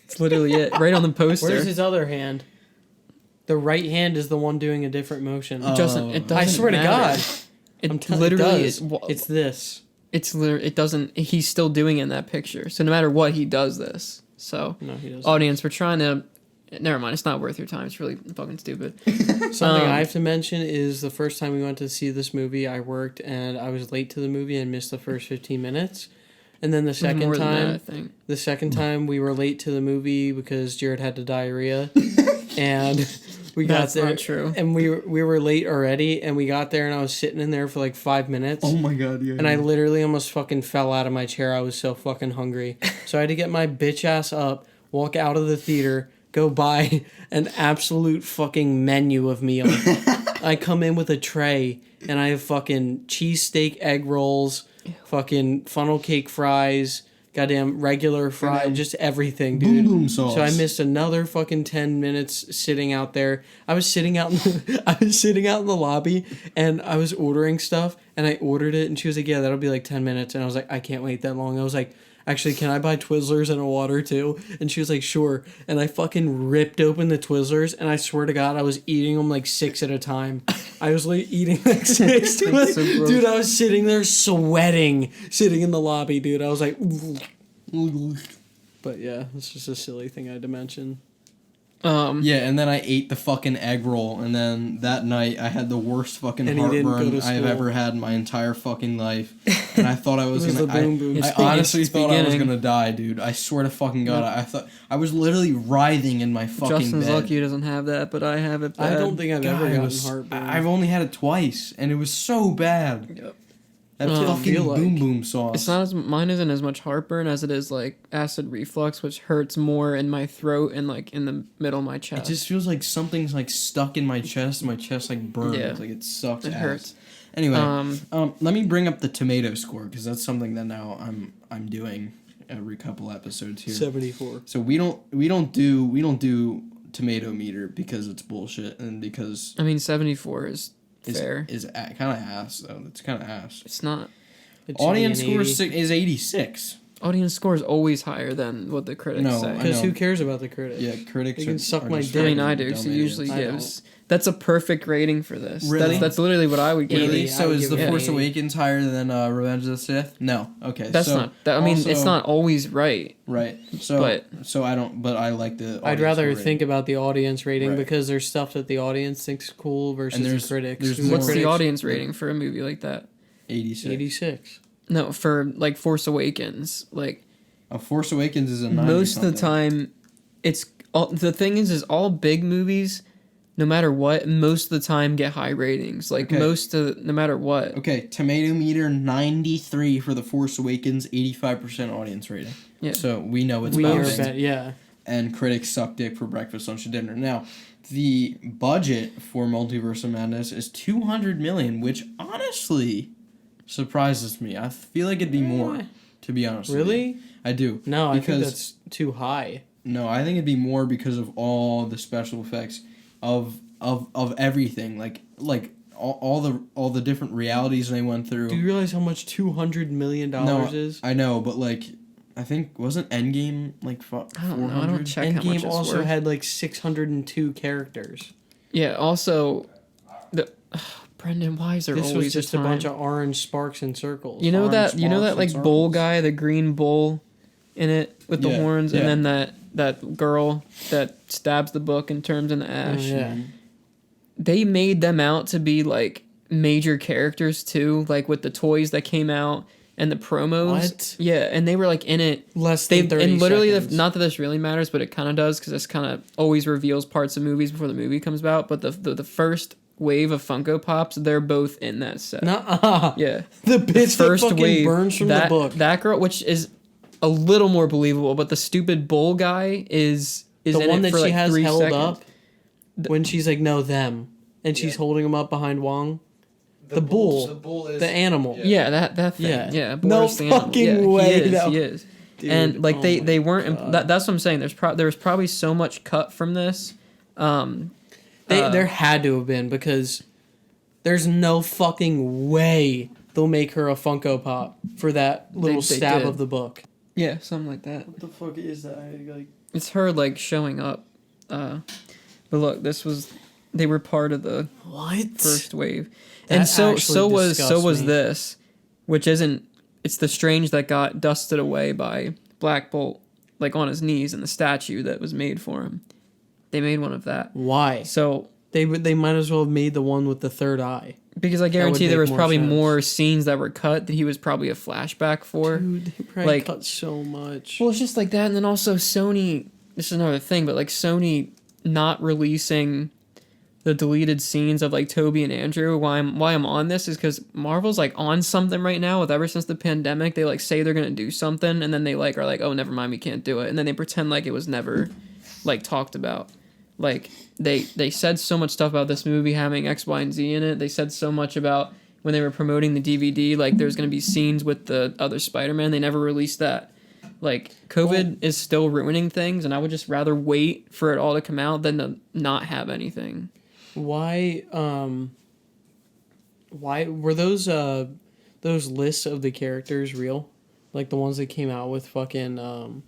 It's literally it, right on the poster. Where's his other hand? The right hand is the one doing a different motion. It doesn't I swear matter. to God, It it literally does. It's this. It's literally, it doesn't. He's still doing it in that picture. So no matter what, he does this. So No, he doesn't. audience, we're trying to. Never mind. It's not worth your time. It's really fucking stupid. Something I have to mention is the first time we went to see this movie, I worked and I was late to the movie and missed the first 15 minutes. And then the second More than that, I time, think. the second time we were late to the movie because Jared had the diarrhea, and we got That's there. not true. And we were late already, and we got there, and I was sitting in there for like 5 minutes. Oh my god, yeah. And I literally almost fucking fell out of my chair. I was so fucking hungry. So I had to get my bitch ass up, walk out of the theater, go buy an absolute fucking menu of meal. I come in with a tray, and I have fucking cheesesteak egg rolls, fucking funnel cake fries, goddamn regular fries, just everything, dude. Boom boom sauce. So I missed another fucking 10 minutes sitting out there. I was sitting out in the lobby and I was ordering stuff and I ordered it and she was like, "Yeah, that'll be like 10 minutes." And I was like, "I can't wait that long." I was like, "Actually, can I buy Twizzlers and a water too?" And she was like, "Sure." And I fucking ripped open the Twizzlers and I swear to God, I was eating them like 6 at a time. I was like eating like 6. so gross. Dude, I was sitting there sweating, sitting in the lobby, dude. I was like, but yeah, it's just a silly thing I had to mention. Yeah, and then I ate the fucking egg roll, and then that night I had the worst fucking And he didn't go heartburn to I have school. ever had in my entire fucking life. And I thought I was, It was gonna. the boom boom. I It's honestly it's thought I was beginning. gonna die, dude. I swear to fucking God, I thought I was literally writhing in my fucking Justin's bed. lucky he doesn't have that, but I have it bad. I don't think I've God, ever it gotten was- heartburn. I've only had it twice, and it was so bad. Yep. That I fucking feel like- boom boom sauce. It's not as mine isn't as much heartburn as it is like acid reflux, which hurts more in my throat and like in the middle of my It chest. just feels like something's like stuck in my chest. My chest like burns. Yeah. Like it sucks. It ass. hurts. Anyway, Um, let me bring up the tomato score because that's something that now I'm doing every couple episodes here. 74. So we don't do tomato meter because it's bullshit and because I mean, 74 is is fair. kind of ass though. It's kind of ass. It's not. It should Audience be an score 80. is 86. Audience score is always higher than what the critics No, say. I Because know. who cares about the critic? Yeah, critics. They can suck are my just dick. I mean, fucking I do. dumb So idiots. usually I gives. That's a perfect rating for this. Really? That's literally what I would give. Really? Yeah, it. So I would is give the it Force 80. Awakens higher than Revenge of the Sith? No. Okay. That's so not. That, I mean, it's also- not always right. right. So But- I don't. But I like the. I'd audience rather score rating. think about the audience rating Right. because there's stuff that the audience thinks cool versus And the there's- critics. there's Who more- What's the critics- audience rating for a movie like that? 86. 86. No, for like Force Awakens, like A Force Awakens is a 90 most of the something. time, it's all. The thing is all big movies, no matter what, most of the time get high ratings. Like, Okay. no matter what. Okay, tomato meter 93 for The Force Awakens, 85% audience rating. Yeah. So we know it's We Better bouncing. bet, yeah. And critics suck dick for breakfast, lunch, and dinner. Now, the budget for Multiverse of Madness is $200 million, which honestly surprises me. I feel like it'd be more, to be honest. Really? With you. I do. No, I think Because- that's too high. No, I think it'd be more because of all the special effects of everything, like all the different realities they went through. Do you realize how much $200 million is? I know, but like, I think wasn't Endgame like I don't know. I don't check how much Endgame it's also worth. had like 602 characters. Yeah. Also, Brendan, why is there This always was just a time? bunch of orange sparks and circles. You know orange that sparks like and bull circles. guy, the green bull, in it with the Yeah, horns, yeah. and then that girl that stabs the book and turns into ash. yeah. They made them out to be like major characters too, like with the toys that came out and the promos. What? Yeah, and they were like in it. Less They than 30 and literally, seconds. not that this really matters, but it kind of does because this kind of always reveals parts of movies before the movie comes out. But the first wave of Funko Pops, they're both in that set. Nuh-uh. Yeah, The bitch that fucking burns from that, the book. That girl, which is a little more believable, but the stupid bull guy is The in one it that for she like has 3 held seconds. up when she's like, no, them. And she's holding him up behind Wong. The bull. The bull is The animal. Yeah, that thing. Yeah. Yeah, No Boris the animal. fucking Yeah, way, He is. that- He is. Dude, And like oh they my weren't. God. That's what I'm saying. There was probably so much cut from this. There had to have been because there's no fucking way they'll make her a Funko Pop for that little They stab did. of the book. Yeah, something like that. What the fuck is that? Like, It's her like showing up. But look, they were part of the what? first wave, That and so actually disgusts was me. this, which isn't. It's the Strange that got dusted away by Black Bolt, like on his knees in the statue that was made for him. They made one of that. Why? So They might as well have made the one with the third eye. because I guarantee there make was more probably sense. more scenes that were cut that he was probably a flashback for. Dude, they probably Like- cut so much. Well, it's just like that, and then also Sony. This is another thing, but like Sony not releasing the deleted scenes of like Toby and Andrew. Why I'm on this is because Marvel's like on something right now. With ever since the pandemic, they like say they're gonna do something, and then they like are like, oh, never mind, we can't do it, and then they pretend like it was never like talked about. Like they said so much stuff about this movie having X, Y, and Z in it. They said so much about when they were promoting the DVD, like there's gonna be scenes with the other Spider-Man. They never released that. Like COVID is still ruining things, and I would just rather wait for it all to come out than to not have anything. Why were those lists of the characters real? Like the ones that came out with fucking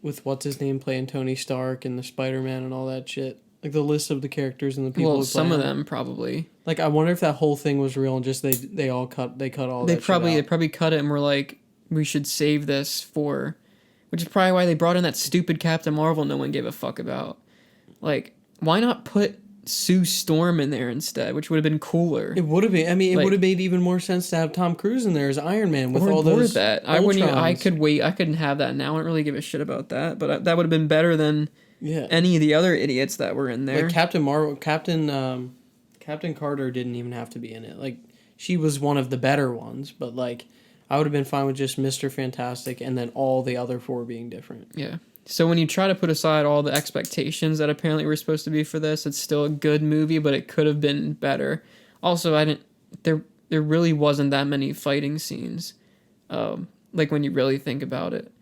with what's his name playing Tony Stark and the Spider-Man and all that shit. Like the list of the characters and the people. Well, who some play of them probably. Like I wonder if that whole thing was real and just they cut all They that probably shit out. cut it and were like, we should save this for, which is probably why they brought in that stupid Captain Marvel no one gave a fuck about. Like, why not put Sue Storm in there instead, which would have been cooler. It would have been. I mean, it Like- would have made even more sense to have Tom Cruise in there as Iron Man with Or all those. that. I wouldn't. I Ultrons. could wait. I couldn't have that now. I don't really give a shit about that. But that would have been better than Yeah. any of the other idiots that were in there. Like Captain Carter didn't even have to be in it. Like she was one of the better ones, but like I would have been fine with just Mr. Fantastic and then all the other four being different. Yeah. So when you try to put aside all the expectations that apparently were supposed to be for this, it's still a good movie, but it could have been better. Also, there really wasn't that many fighting scenes. Like when you really think about it.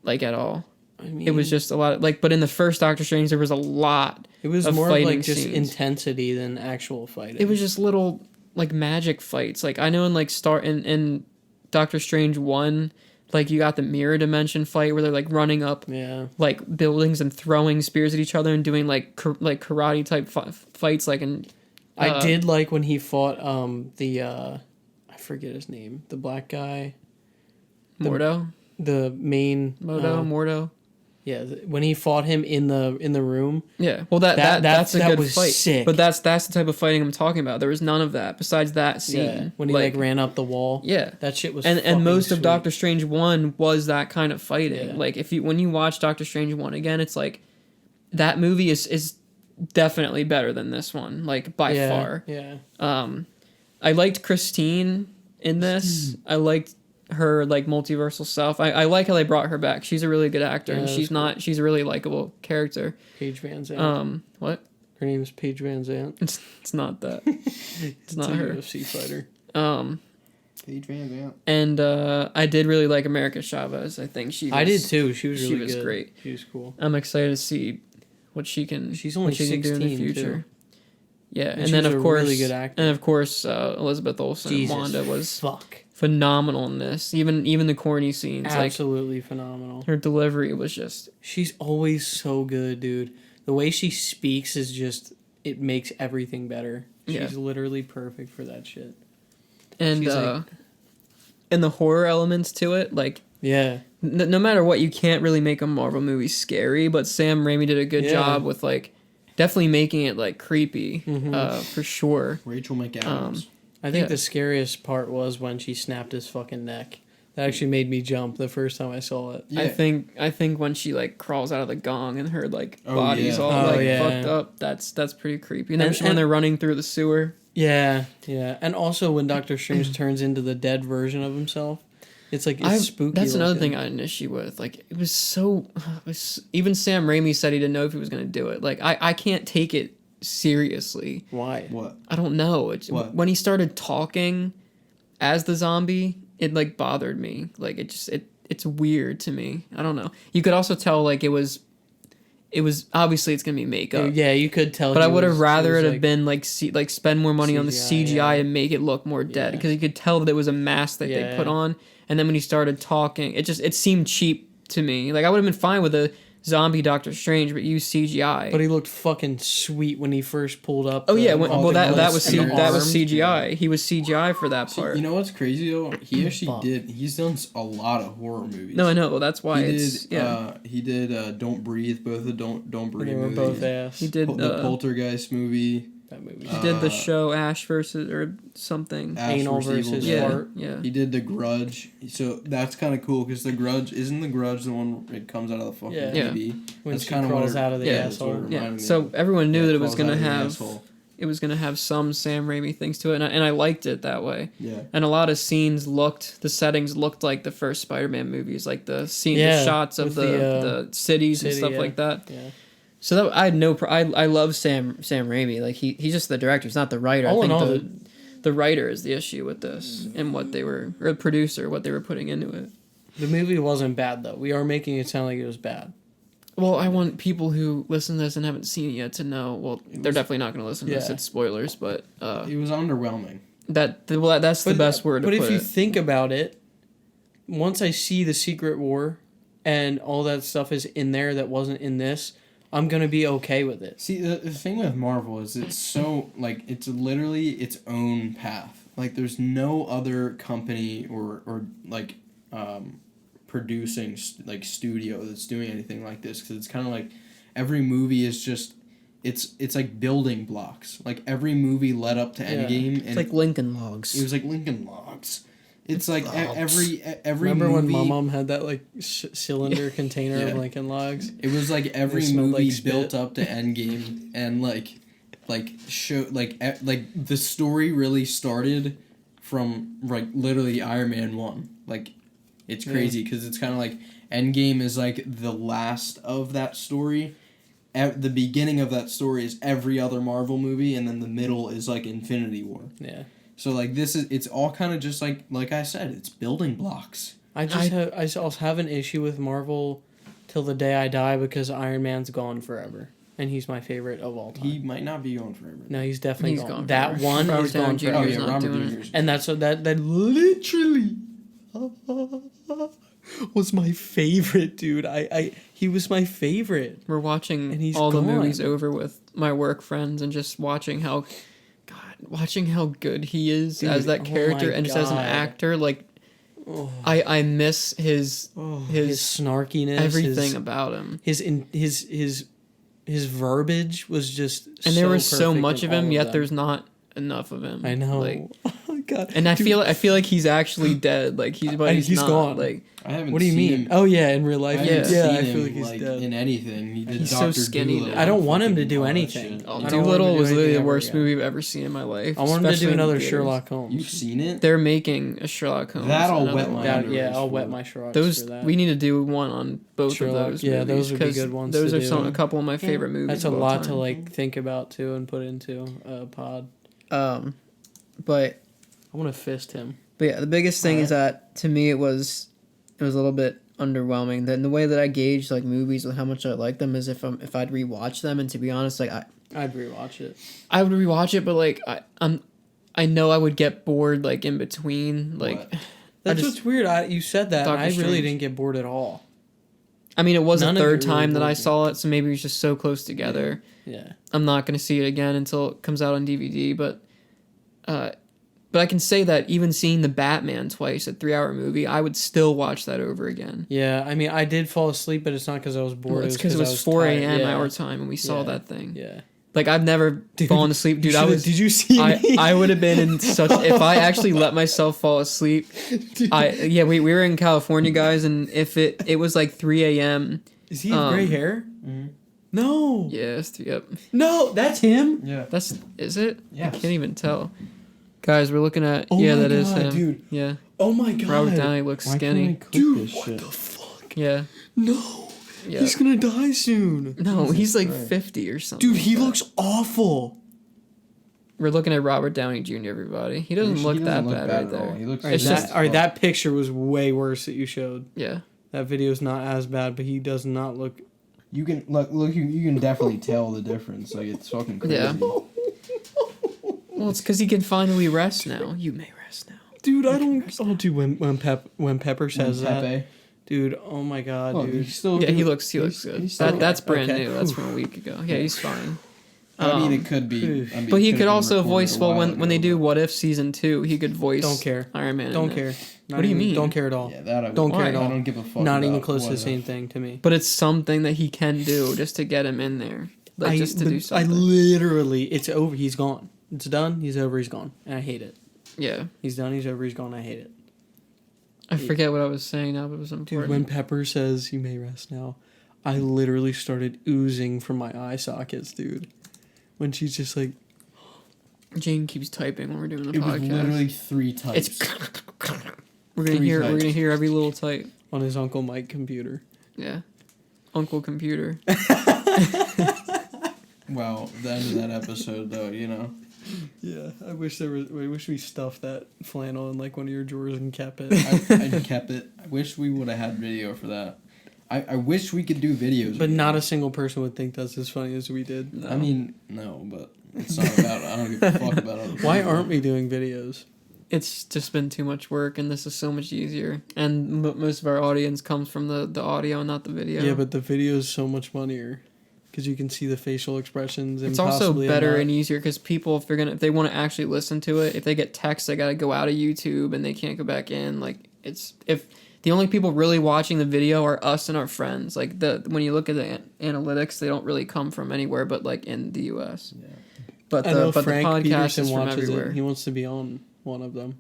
Like at all. I mean, It was just a lot but in the first Doctor Strange there was a lot. it was of more of fighting like just scenes. intensity than actual fighting. It was just little like magic fights. Like I know in like in Doctor Strange 1, like you got the mirror dimension fight where they're like running up like buildings and throwing spears at each other and doing like karate type fights like in I did like when he fought I forget his name, the black guy, Mordo, the main Mordo. Yeah, when he fought him in the room. Yeah, well that's a that good was fight. sick. But that's the type of fighting I'm talking about. There was none of that besides that scene. Yeah, when he like ran up the wall. Yeah, that shit was. And most of sweet. Doctor Strange 1 was that kind of fighting. Yeah. Like when you watch Doctor Strange 1 again, it's like that movie is definitely better than this one, like by far. Yeah. I liked Christine in this. I liked her like multiversal self. I like how they brought her back. She's a really good actor, Yeah, and that's she's a really likable character. Paige Van Zandt. What? Her name is Paige Van Zandt. It's not that. It's not a her. UFC fighter. Paige Van Zandt. And I did really like America Chavez. I think I did too. She was she really was good. great. She was cool. I'm excited to see what she can. She's only what she can do in the 16 future. too. Yeah, And and she then was of a course, really good actor. and of course, Elizabeth Olsen, Jesus Wanda was fuck. phenomenal in this. Even the corny scenes, Absolutely phenomenal. like her delivery was just. She's always so good, dude. The way she speaks is just, it makes everything better. She's Yeah. literally perfect for that shit. And She's like- and the horror elements to it, like Yeah. no matter what, you can't really make a Marvel movie scary. But Sam Raimi did a good Yeah. job with like definitely making it like creepy, for sure. Rachel McAdams. I think Yeah. the scariest part was when she snapped his fucking neck. That actually made me jump the first time I saw it. Yeah. I think when she like crawls out of the gong and her like Oh, body's yeah. all Oh, like yeah. fucked up, that's pretty creepy. And then And- when they're running through the sewer, Yeah, yeah. And also when Doctor Strange turns into the dead version of himself, it's like, it's spooky. That's another looking. thing I had an issue with. Like it was so, even Sam Raimi said he didn't know if he was gonna do it. Like I can't take it seriously. Why? What? I don't know. What? When he started talking as the zombie, it like bothered me. Like it's weird to me. I don't know. You could also tell like it was obviously it's gonna be makeup. Yeah, you could tell. But he I would have was- rather was it have like- been like like spend more money on the CGI, CGI yeah. and make it look more dead, Yeah. because you could tell that it was a mask that they Yeah. put on. And then when he started talking, it seemed cheap to me. Like I would have been fine with a zombie Doctor Strange, but use CGI. But he looked fucking sweet when he first pulled up. Oh yeah, all well the that glyphs was and the that was arm. CGI. He was CGI for that See, part. you know what's crazy though? He actually Fuck. did. He's done a lot of horror movies. No, I know. That's why he it's did. yeah. He did. Don't Breathe. Both the Don't Breathe They were movies. both ass. He did The Poltergeist movie. That movie. he did the uh, show Ash versus or something. Ash Anal vs. Evil versus Dead. Yeah, Fart. yeah. He did The Grudge. So that's kind of cool because The Grudge isn't The Grudge the one it comes out of the fucking Yeah. Yeah. TV. When That's she kinda crawls what it- out of the yeah, that's what it asshole. Yeah. reminded me So of. everyone knew Yeah, that it was crawls out gonna of the have asshole. it was gonna have some Sam Raimi things to it, and I liked it that way. Yeah. And a lot of scenes the settings looked like the first Spider-Man movies, like the Yeah, shots of with the cities and city, stuff yeah. like that. Yeah. So that I had I love Sam Raimi. Like he's just the director, he's not the writer. All I in think all, the writer is the issue with this and what they were, or the producer, what they were putting into it. The movie wasn't bad though. We are making it sound like it was bad. Well, I want people who listen to this and haven't seen it yet to know. Well, they're definitely not going to listen to this. Yeah. It's spoilers, but It was underwhelming. that's the best word to But put if you it. think about it, once I see the Secret War and all that stuff is in there that wasn't in this, I'm gonna be okay with it. See, the thing with Marvel is it's so, like, it's literally its own path. Like, there's no other company or like, producing, like, studio that's doing anything like this. Because it's kind of like every movie is just, it's like building blocks. Like, every movie led up to Yeah. Endgame. And It's like Lincoln Logs. it was like Lincoln Logs. It's like every Remember movie. when my mom had that like cylinder container Yeah. of Lincoln Logs? It was like every smelled movie like spit. built up to Endgame, and like show like the story really started from like literally Iron Man 1. Like, it's crazy because it's kind of like Endgame is like the last of that story. The beginning of that story is every other Marvel movie, and then the middle is like Infinity War. Yeah. So like it's all kind of just like I said, it's building blocks. I also have an issue with Marvel till the day I die because Iron Man's gone forever. And he's my favorite of all time. He might not be going forever. No, he's definitely He's gone. gone That forever. one Robert is gone Downey Jr. forever. Oh He's yeah, not Robert doing Jr.'s. And that literally was my favorite, dude. He was my favorite. We're watching And he's all the gone. movies over with my work friends and just watching how good he is Dude, as that oh character my and just as an God. actor. Like, Oh, I miss his his snarkiness, everything about him. his verbiage was just. And there was so perfect much in of him, all yet them. there's not enough of him. I know. Like, God. And I feel like he's actually dead. Like he's he's not. gone. Like I haven't. What do you seen mean? Him. Oh yeah, in real I life. haven't Yeah, seen I him feel like he's dead. in anything. He did He's so Dr. skinny Dolittle. now. I don't want him to Fucking do all that anything. shit. I don't want Doolittle him to do was literally anything the ever worst again. movie I've ever seen in my life. I want him to especially do in another theaters. Sherlock Holmes. You've seen it? They're making a Sherlock Holmes. That'll another wet one. my That, underoos yeah, I'll for wet it. my Sherlock Those for that. we need to do one on both Sherlock, of those. yeah, movies, those would be 'cause good ones Those to are do. a couple of my favorite movies. That's a of all lot to time. like think about too and put into a pod. But I want to fist him. yeah, the biggest thing is that to me it was a little bit underwhelming. Then the way that I gauge like movies with how much I like them is if I'd rewatch them, and to be honest, like I'd rewatch it. I would rewatch it, but like I know I would get bored like in between. Like What? That's just- what's weird. You said that, and Doctor I really Strange. didn't get bored at all. I mean, it was None the of third it really time that I bored me. saw it, so maybe it was just so close together. Yeah. I'm not gonna see it again until it comes out on DVD, but I can say that even seeing the Batman twice, a 3-hour movie, I would still watch that over again. Yeah, I mean, I did fall asleep, but it's not because I was bored. Well, it's because it I was 4 tired. a.m. Yeah. our time and we saw Yeah. that thing. Yeah. Like I've never fallen asleep, dude. Did you see me? I would have been in such. If I actually let myself fall asleep, we were in California, guys, and if it was like 3 a.m. Is he have gray hair? Mhm. No. Yes, yep. No, that's him. Yeah. Is it? Yes. I can't even tell. Guys, we're looking at. Oh yeah, my that is God, him. dude. Yeah. Oh my god. Robert Downey looks Why skinny. can't I click Dude, this what shit? the fuck? Yeah. No. Yeah. He's gonna die soon. No, Jesus he's like Christ. 50 or something. Dude, he like that. looks awful. We're looking at Robert Downey Jr. Everybody, he doesn't look that bad right at all. there. He looks It's fit just- as All right, fuck. that picture was way worse that you showed. Yeah. That video's not as bad, but he does not look. You can look. You can definitely tell the difference. Like it's fucking crazy. Yeah. Well, it's because he can finally rest now. You may rest now. Dude, I don't. Oh, dude, when Pepper says that, Pepe. dude, oh my god, Look, dude. he's still. Yeah, he doing- looks he's- good. he's still- That's brand okay. new. That's from a week ago. Yeah, he's fine. I mean, it could be. I mean, But it he could could have also been recorded voice a well while when they ago, do but- What If season 2. He could voice. Don't care. Iron Man. in Don't it. care. What do you mean? Don't care at all. Yeah, that I Don't care Why? at all. I don't give a fuck. Not even about close to what the same thing to me. But it's something that he can do just to get him in there, like just to do I something. literally, it's over. He's gone. It's done. He's over. He's gone. And I hate it. Yeah, He's done. He's over. He's gone. I hate it. I forget what I was saying now, but it was Dude, important. when Pepper says you may rest now, I literally started oozing from my eye sockets, dude. When she's just like, Jane keeps typing when we're doing the It was podcast. literally 3 types. It's we're gonna 3 hear types. we're gonna hear every little type. on his Uncle Mike computer. Yeah, Uncle Computer. Well, the end of that episode, though, you know. Yeah, I wish we stuffed that flannel in like one of your drawers and kept it. I kept it. I wish we would have had video for that. I wish we could do videos. But again. not a single person would think that's as funny as we did. No. I mean, no, but it's not about. I don't give a fuck about other Why people. aren't we doing videos? It's just been too much work, and this is so much easier. And most of our audience comes from the audio, not the video. Yeah, but the video is so much funnier because you can see the facial expressions. And it's also possibly better not- and easier because people, if they want to actually listen to it, if they get text, they gotta go out of YouTube and they can't go back in. Like if the only people really watching the video are us and our friends. Like when you look at the analytics, they don't really come from anywhere but like in the U.S. Yeah. But I know the Frank podcast Peterson is from watches everywhere. it. He wants to be on one of them.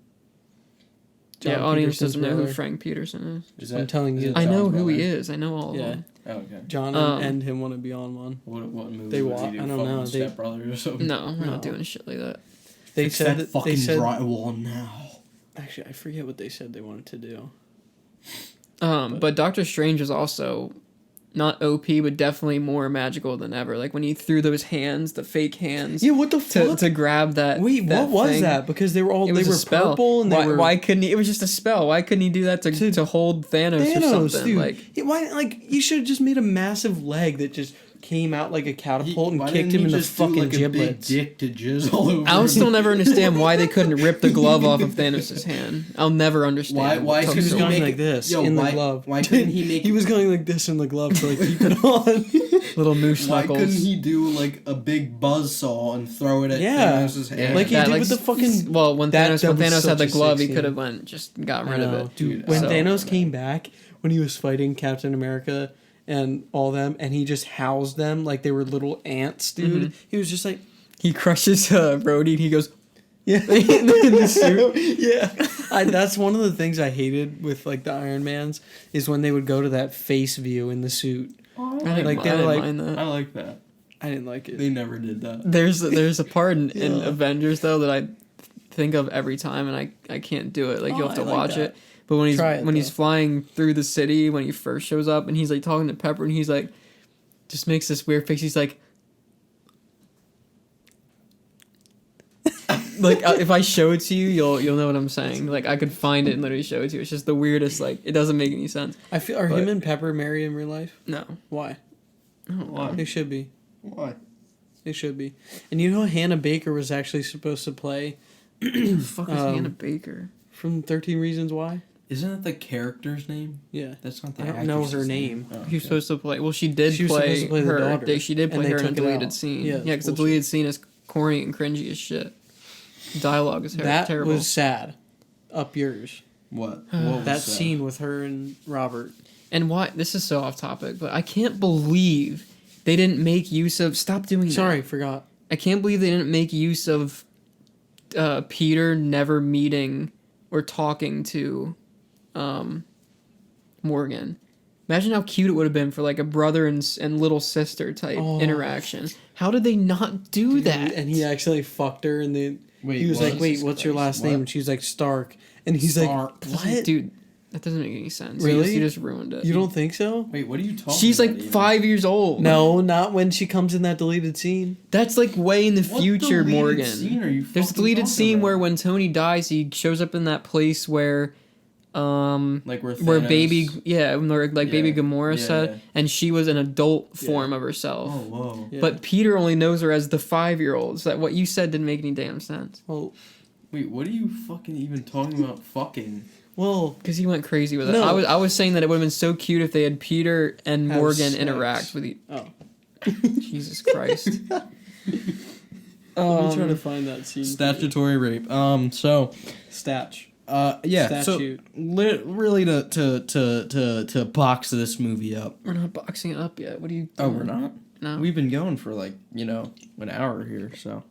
Yeah, John audience Peterson's doesn't know who brother. Frank Peterson is. I'm telling you. I know John's who he brother? is. I know all of Yeah. them. Oh, okay. John Um, and him want to be on one. What movie They would wa- he do? I don't Fucking know, they- Step Brothers or something. No, we're No. not doing shit like that. They Fix said that that fucking they said drywall now. actually I forget what they said they wanted to do. But Doctor Strange is also not OP, but definitely more magical than ever. Like when he threw those hands, the fake hands, Yeah, what the to fuck? to grab that. Wait, that what was thing. that? Because they were all It they was were a spell. purple and they why, were why couldn't he? It was just a spell. Why couldn't he do that to hold Thanos, or Thanos, something? dude. Like Why? Like you should have just made a massive leg that just came out like a catapult and Why kicked didn't him he in the just do, fucking like, a big giblets. dick to jizz all over I'll him? still never understand why they couldn't rip the glove off of Thanos' hand. I'll never understand. Why what took He was so couldn't going make like it- this Yo, in why- the glove. why couldn't he make- He was going like this in the glove to like keep it on. little moose Why knuckles. couldn't he do like a big buzzsaw and throw it at Yeah. Thanos' hand? Like he That, did with the fucking. Well, when that Thanos was had such the a glove, sick he scene. could have just got I rid of know. it. Dude, Dude, when so- Thanos came back, when he was fighting Captain America and all them, and he just housed them like they were little ants, dude. Mhm. He was just like, He crushes Rhodey and he goes, Yeah, in the suit. Yeah, that's one of the things I hated with like the Iron Mans is when they would go to that face view in the suit. I Like, they were didn't like- mind that. I like that. I didn't like it. They never did that. There's a part in Yeah. Avengers though that I think of every time, and I can't do it. Like you'll have to I like watch that. it. But when Try it, he's though. flying through the city, when he first shows up, and he's like talking to Pepper, and he's like, just makes this weird face. He's like, if I show it to you, you'll know what I'm saying. Like I could find it and literally show it to you. It's just the weirdest. Like it doesn't make any sense. I feel are But- him and Pepper married in real life? No. Why? Why? They should be. Why? They should be. And you know Hannah Baker was actually supposed to play Who the fuck is Um, Hannah Baker? from 13 Reasons Why? Isn't that the character's name? Yeah. That's not the I don't know her actress's name. Oh, She was okay. supposed to play. Well, she did She was play supposed to play the her. daughter, She did and play they her in a took it deleted out. scene. Yeah, Yeah, it's because the bullshit. deleted scene is corny and cringy as shit. Dialogue is That terrible. was sad. Up yours. What? What was That scene with her and Robert. And why? This is so off topic, but I can't believe they didn't make use of. Stop doing Sorry, that. forgot. I can't believe they didn't make use of Peter never meeting or talking to Morgan. Imagine how cute it would have been for like a brother and little sister type Oh. interaction. How did they not do that? And he actually fucked her, and then Wait, he was what? like, "Wait, Jesus what's your Christ, last name?" what? And she's like, "Stark." And he's Stark. like, "What? Dude, that doesn't make any sense. Really? You just ruined it. You don't think so?" Wait, what are you talking She's about? like even? 5 years old. No, not when she comes in that deleted scene. That's like way in the What future, deleted Morgan. scene are you There's a fucking deleted talking scene about? where when Tony dies, he shows up in that place where Like where Thanos- baby where like baby Yeah. Gamora Yeah, said, yeah. and she was an adult form of herself. Oh whoa. Yeah. But Peter only knows her as the 5-year-old. So that what you said didn't make any damn sense. Well, Wait, what are you fucking even talking about? Fucking. well, Because he went crazy with it. No. I was saying that it would have been so cute if they had Peter and Have Morgan sex. interact with each. oh. Jesus Christ. Let me try to find that scene. Statutory rape. So. Statch. Yeah. Statute. So really to box this movie up. We're not boxing it up yet. What are you? Oh, doing? we're not. No. We've been going for like an hour here. So.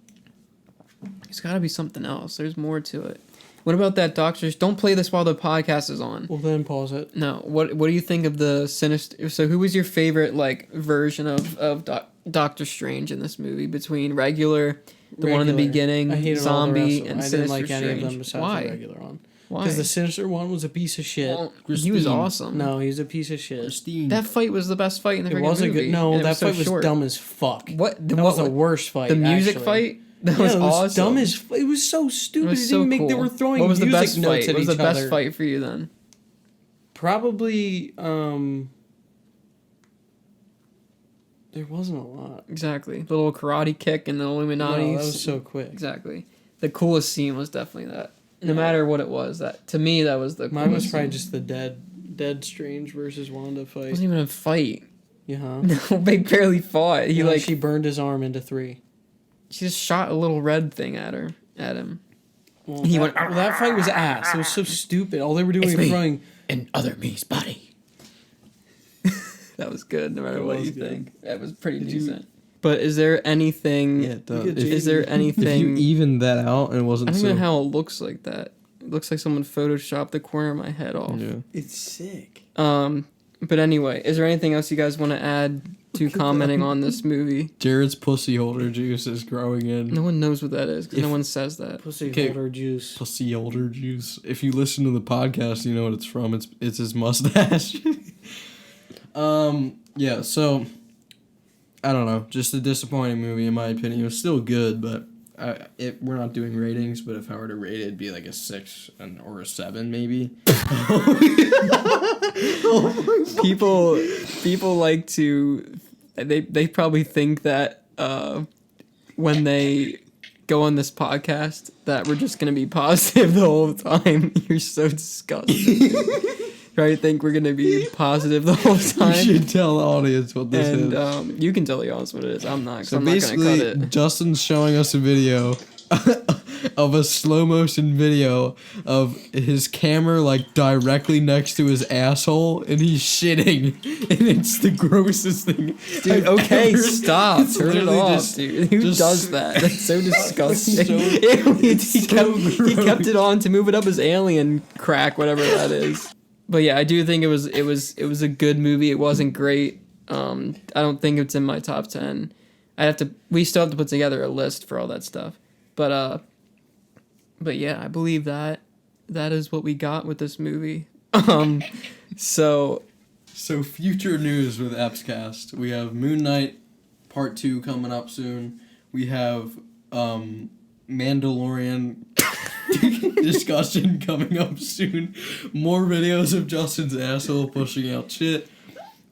It's got to be something else. There's more to it. What about that Doctor? Don't play this while the podcast is on. Well, then pause it. No. What do you think of the sinister? So who was your favorite like version of Doctor Strange in this movie between regular, the one in the Regular. beginning, I hated all the zombie, rest of them. and I didn't Sinister like any of them Strange? besides Why? the regular one. Why? Because the Sinister one was a piece of shit. Well, he was Christine. awesome. No, he's a piece of shit. Christine. That fight was the best fight in the It freaking wasn't movie. good. No, and it that so fight was short. dumb as fuck. What? That was the worst fight. The music actually. fight? That Yeah, was it was awesome. dumb as it was so stupid. It was it so didn't make. cool. They were throwing What was the music best notes fight? at What was each the best other. fight for you then? Probably. There wasn't a lot. Exactly. The little karate kick and the Illuminati. No, that was so quick. Exactly. The coolest scene was definitely that. No Yeah. matter what it was, that to me that was the. Mine was coolest probably scene. just the dead Strange versus Wanda It fight. wasn't even a fight. Yeah. Huh? No, they barely fought. He No, like she burned his arm into 3. she just shot a little red thing at him. Well, He that, went, well, that fight was ass. It was so stupid. All they were doing It's was me. throwing. And other me's body. That was good, no matter It what was you good. think. That was pretty Did you- decent. But is there anything? Yeah, it does. Look at Is there If you anything? even that out and it I wasn't don't so. know how it looks like that. It looks like someone photoshopped the corner of my head off. Yeah. It's sick. But anyway, is there anything else you guys want to add to commenting on this movie? Jared's pussy holder juice is growing in. No one knows what that is because no If- one says that. Pussy Okay. holder juice. Pussy holder juice. If you listen to the podcast, you know what it's from. It's his mustache. Yeah. So, I don't know. Just a disappointing movie in my opinion. It was still good, but we're not doing ratings. But if I were to rate it, it'd be like a 6 or a 7 maybe. People like to they probably think that when they go on this podcast that we're just gonna be positive the whole time. You're so disgusting. Right? Think we're gonna be positive the whole You time. should tell the audience what this And is. you can tell the audience what it is. I'm not. 'Cause So I'm not gonna cut basically, it. Justin's showing us a video of a slow motion video of his camera like directly next to his asshole and he's shitting and it's the grossest thing. Dude, I've okay, ever- stop. It's Turn it literally off, just- dude. Who just- does that? That's so disgusting. It's he so kept gross. it on to move it up his alien crack, whatever that is. But yeah, I do think it was a good movie. It wasn't great. I don't think it's in my top 10. We still have to put together a list for all that stuff. But yeah, I believe that is what we got with this movie. So future news with Epscast. We have Moon Knight Part 2 coming up soon. We have Mandalorian discussion coming up soon. More videos of Justin's asshole pushing out shit.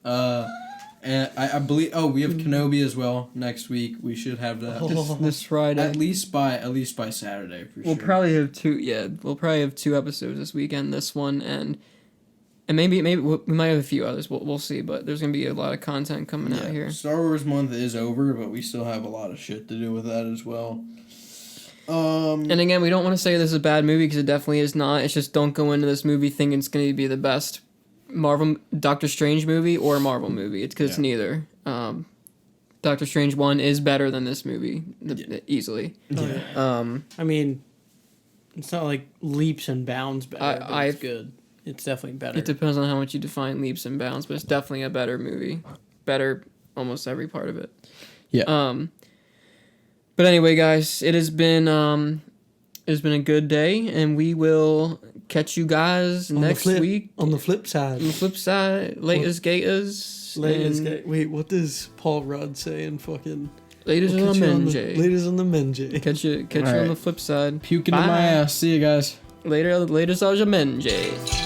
And I believe we have Kenobi as well next week. We should have that this Friday. at least by Saturday for sure. We'll probably have two episodes this weekend. This one and maybe we might have a few others. We'll see. But there's gonna be a lot of content coming out here. Star Wars month is over, but we still have a lot of shit to do with that as well. And again, we don't want to say this is a bad movie because it definitely is not. It's just don't go into this movie thinking it's going to be the best Doctor Strange movie or Marvel movie. It's because it's neither. Doctor Strange 1 is better than this movie easily. Yeah. I mean, it's not like leaps and bounds better, but it's good. It's definitely better. It depends on how much you define leaps and bounds, but it's definitely a better movie. Better almost every part of it. Yeah. But anyway, guys, it has been a good day, and we will catch you guys next week. On the flip side. On the flip side, latest gators. Wait, what does Paul Rudd say in fucking... Latest on the Menjay. Latest on the Menjay. Catch you on the flip side. Puke into my ass. See you guys. Latest on the Menjay.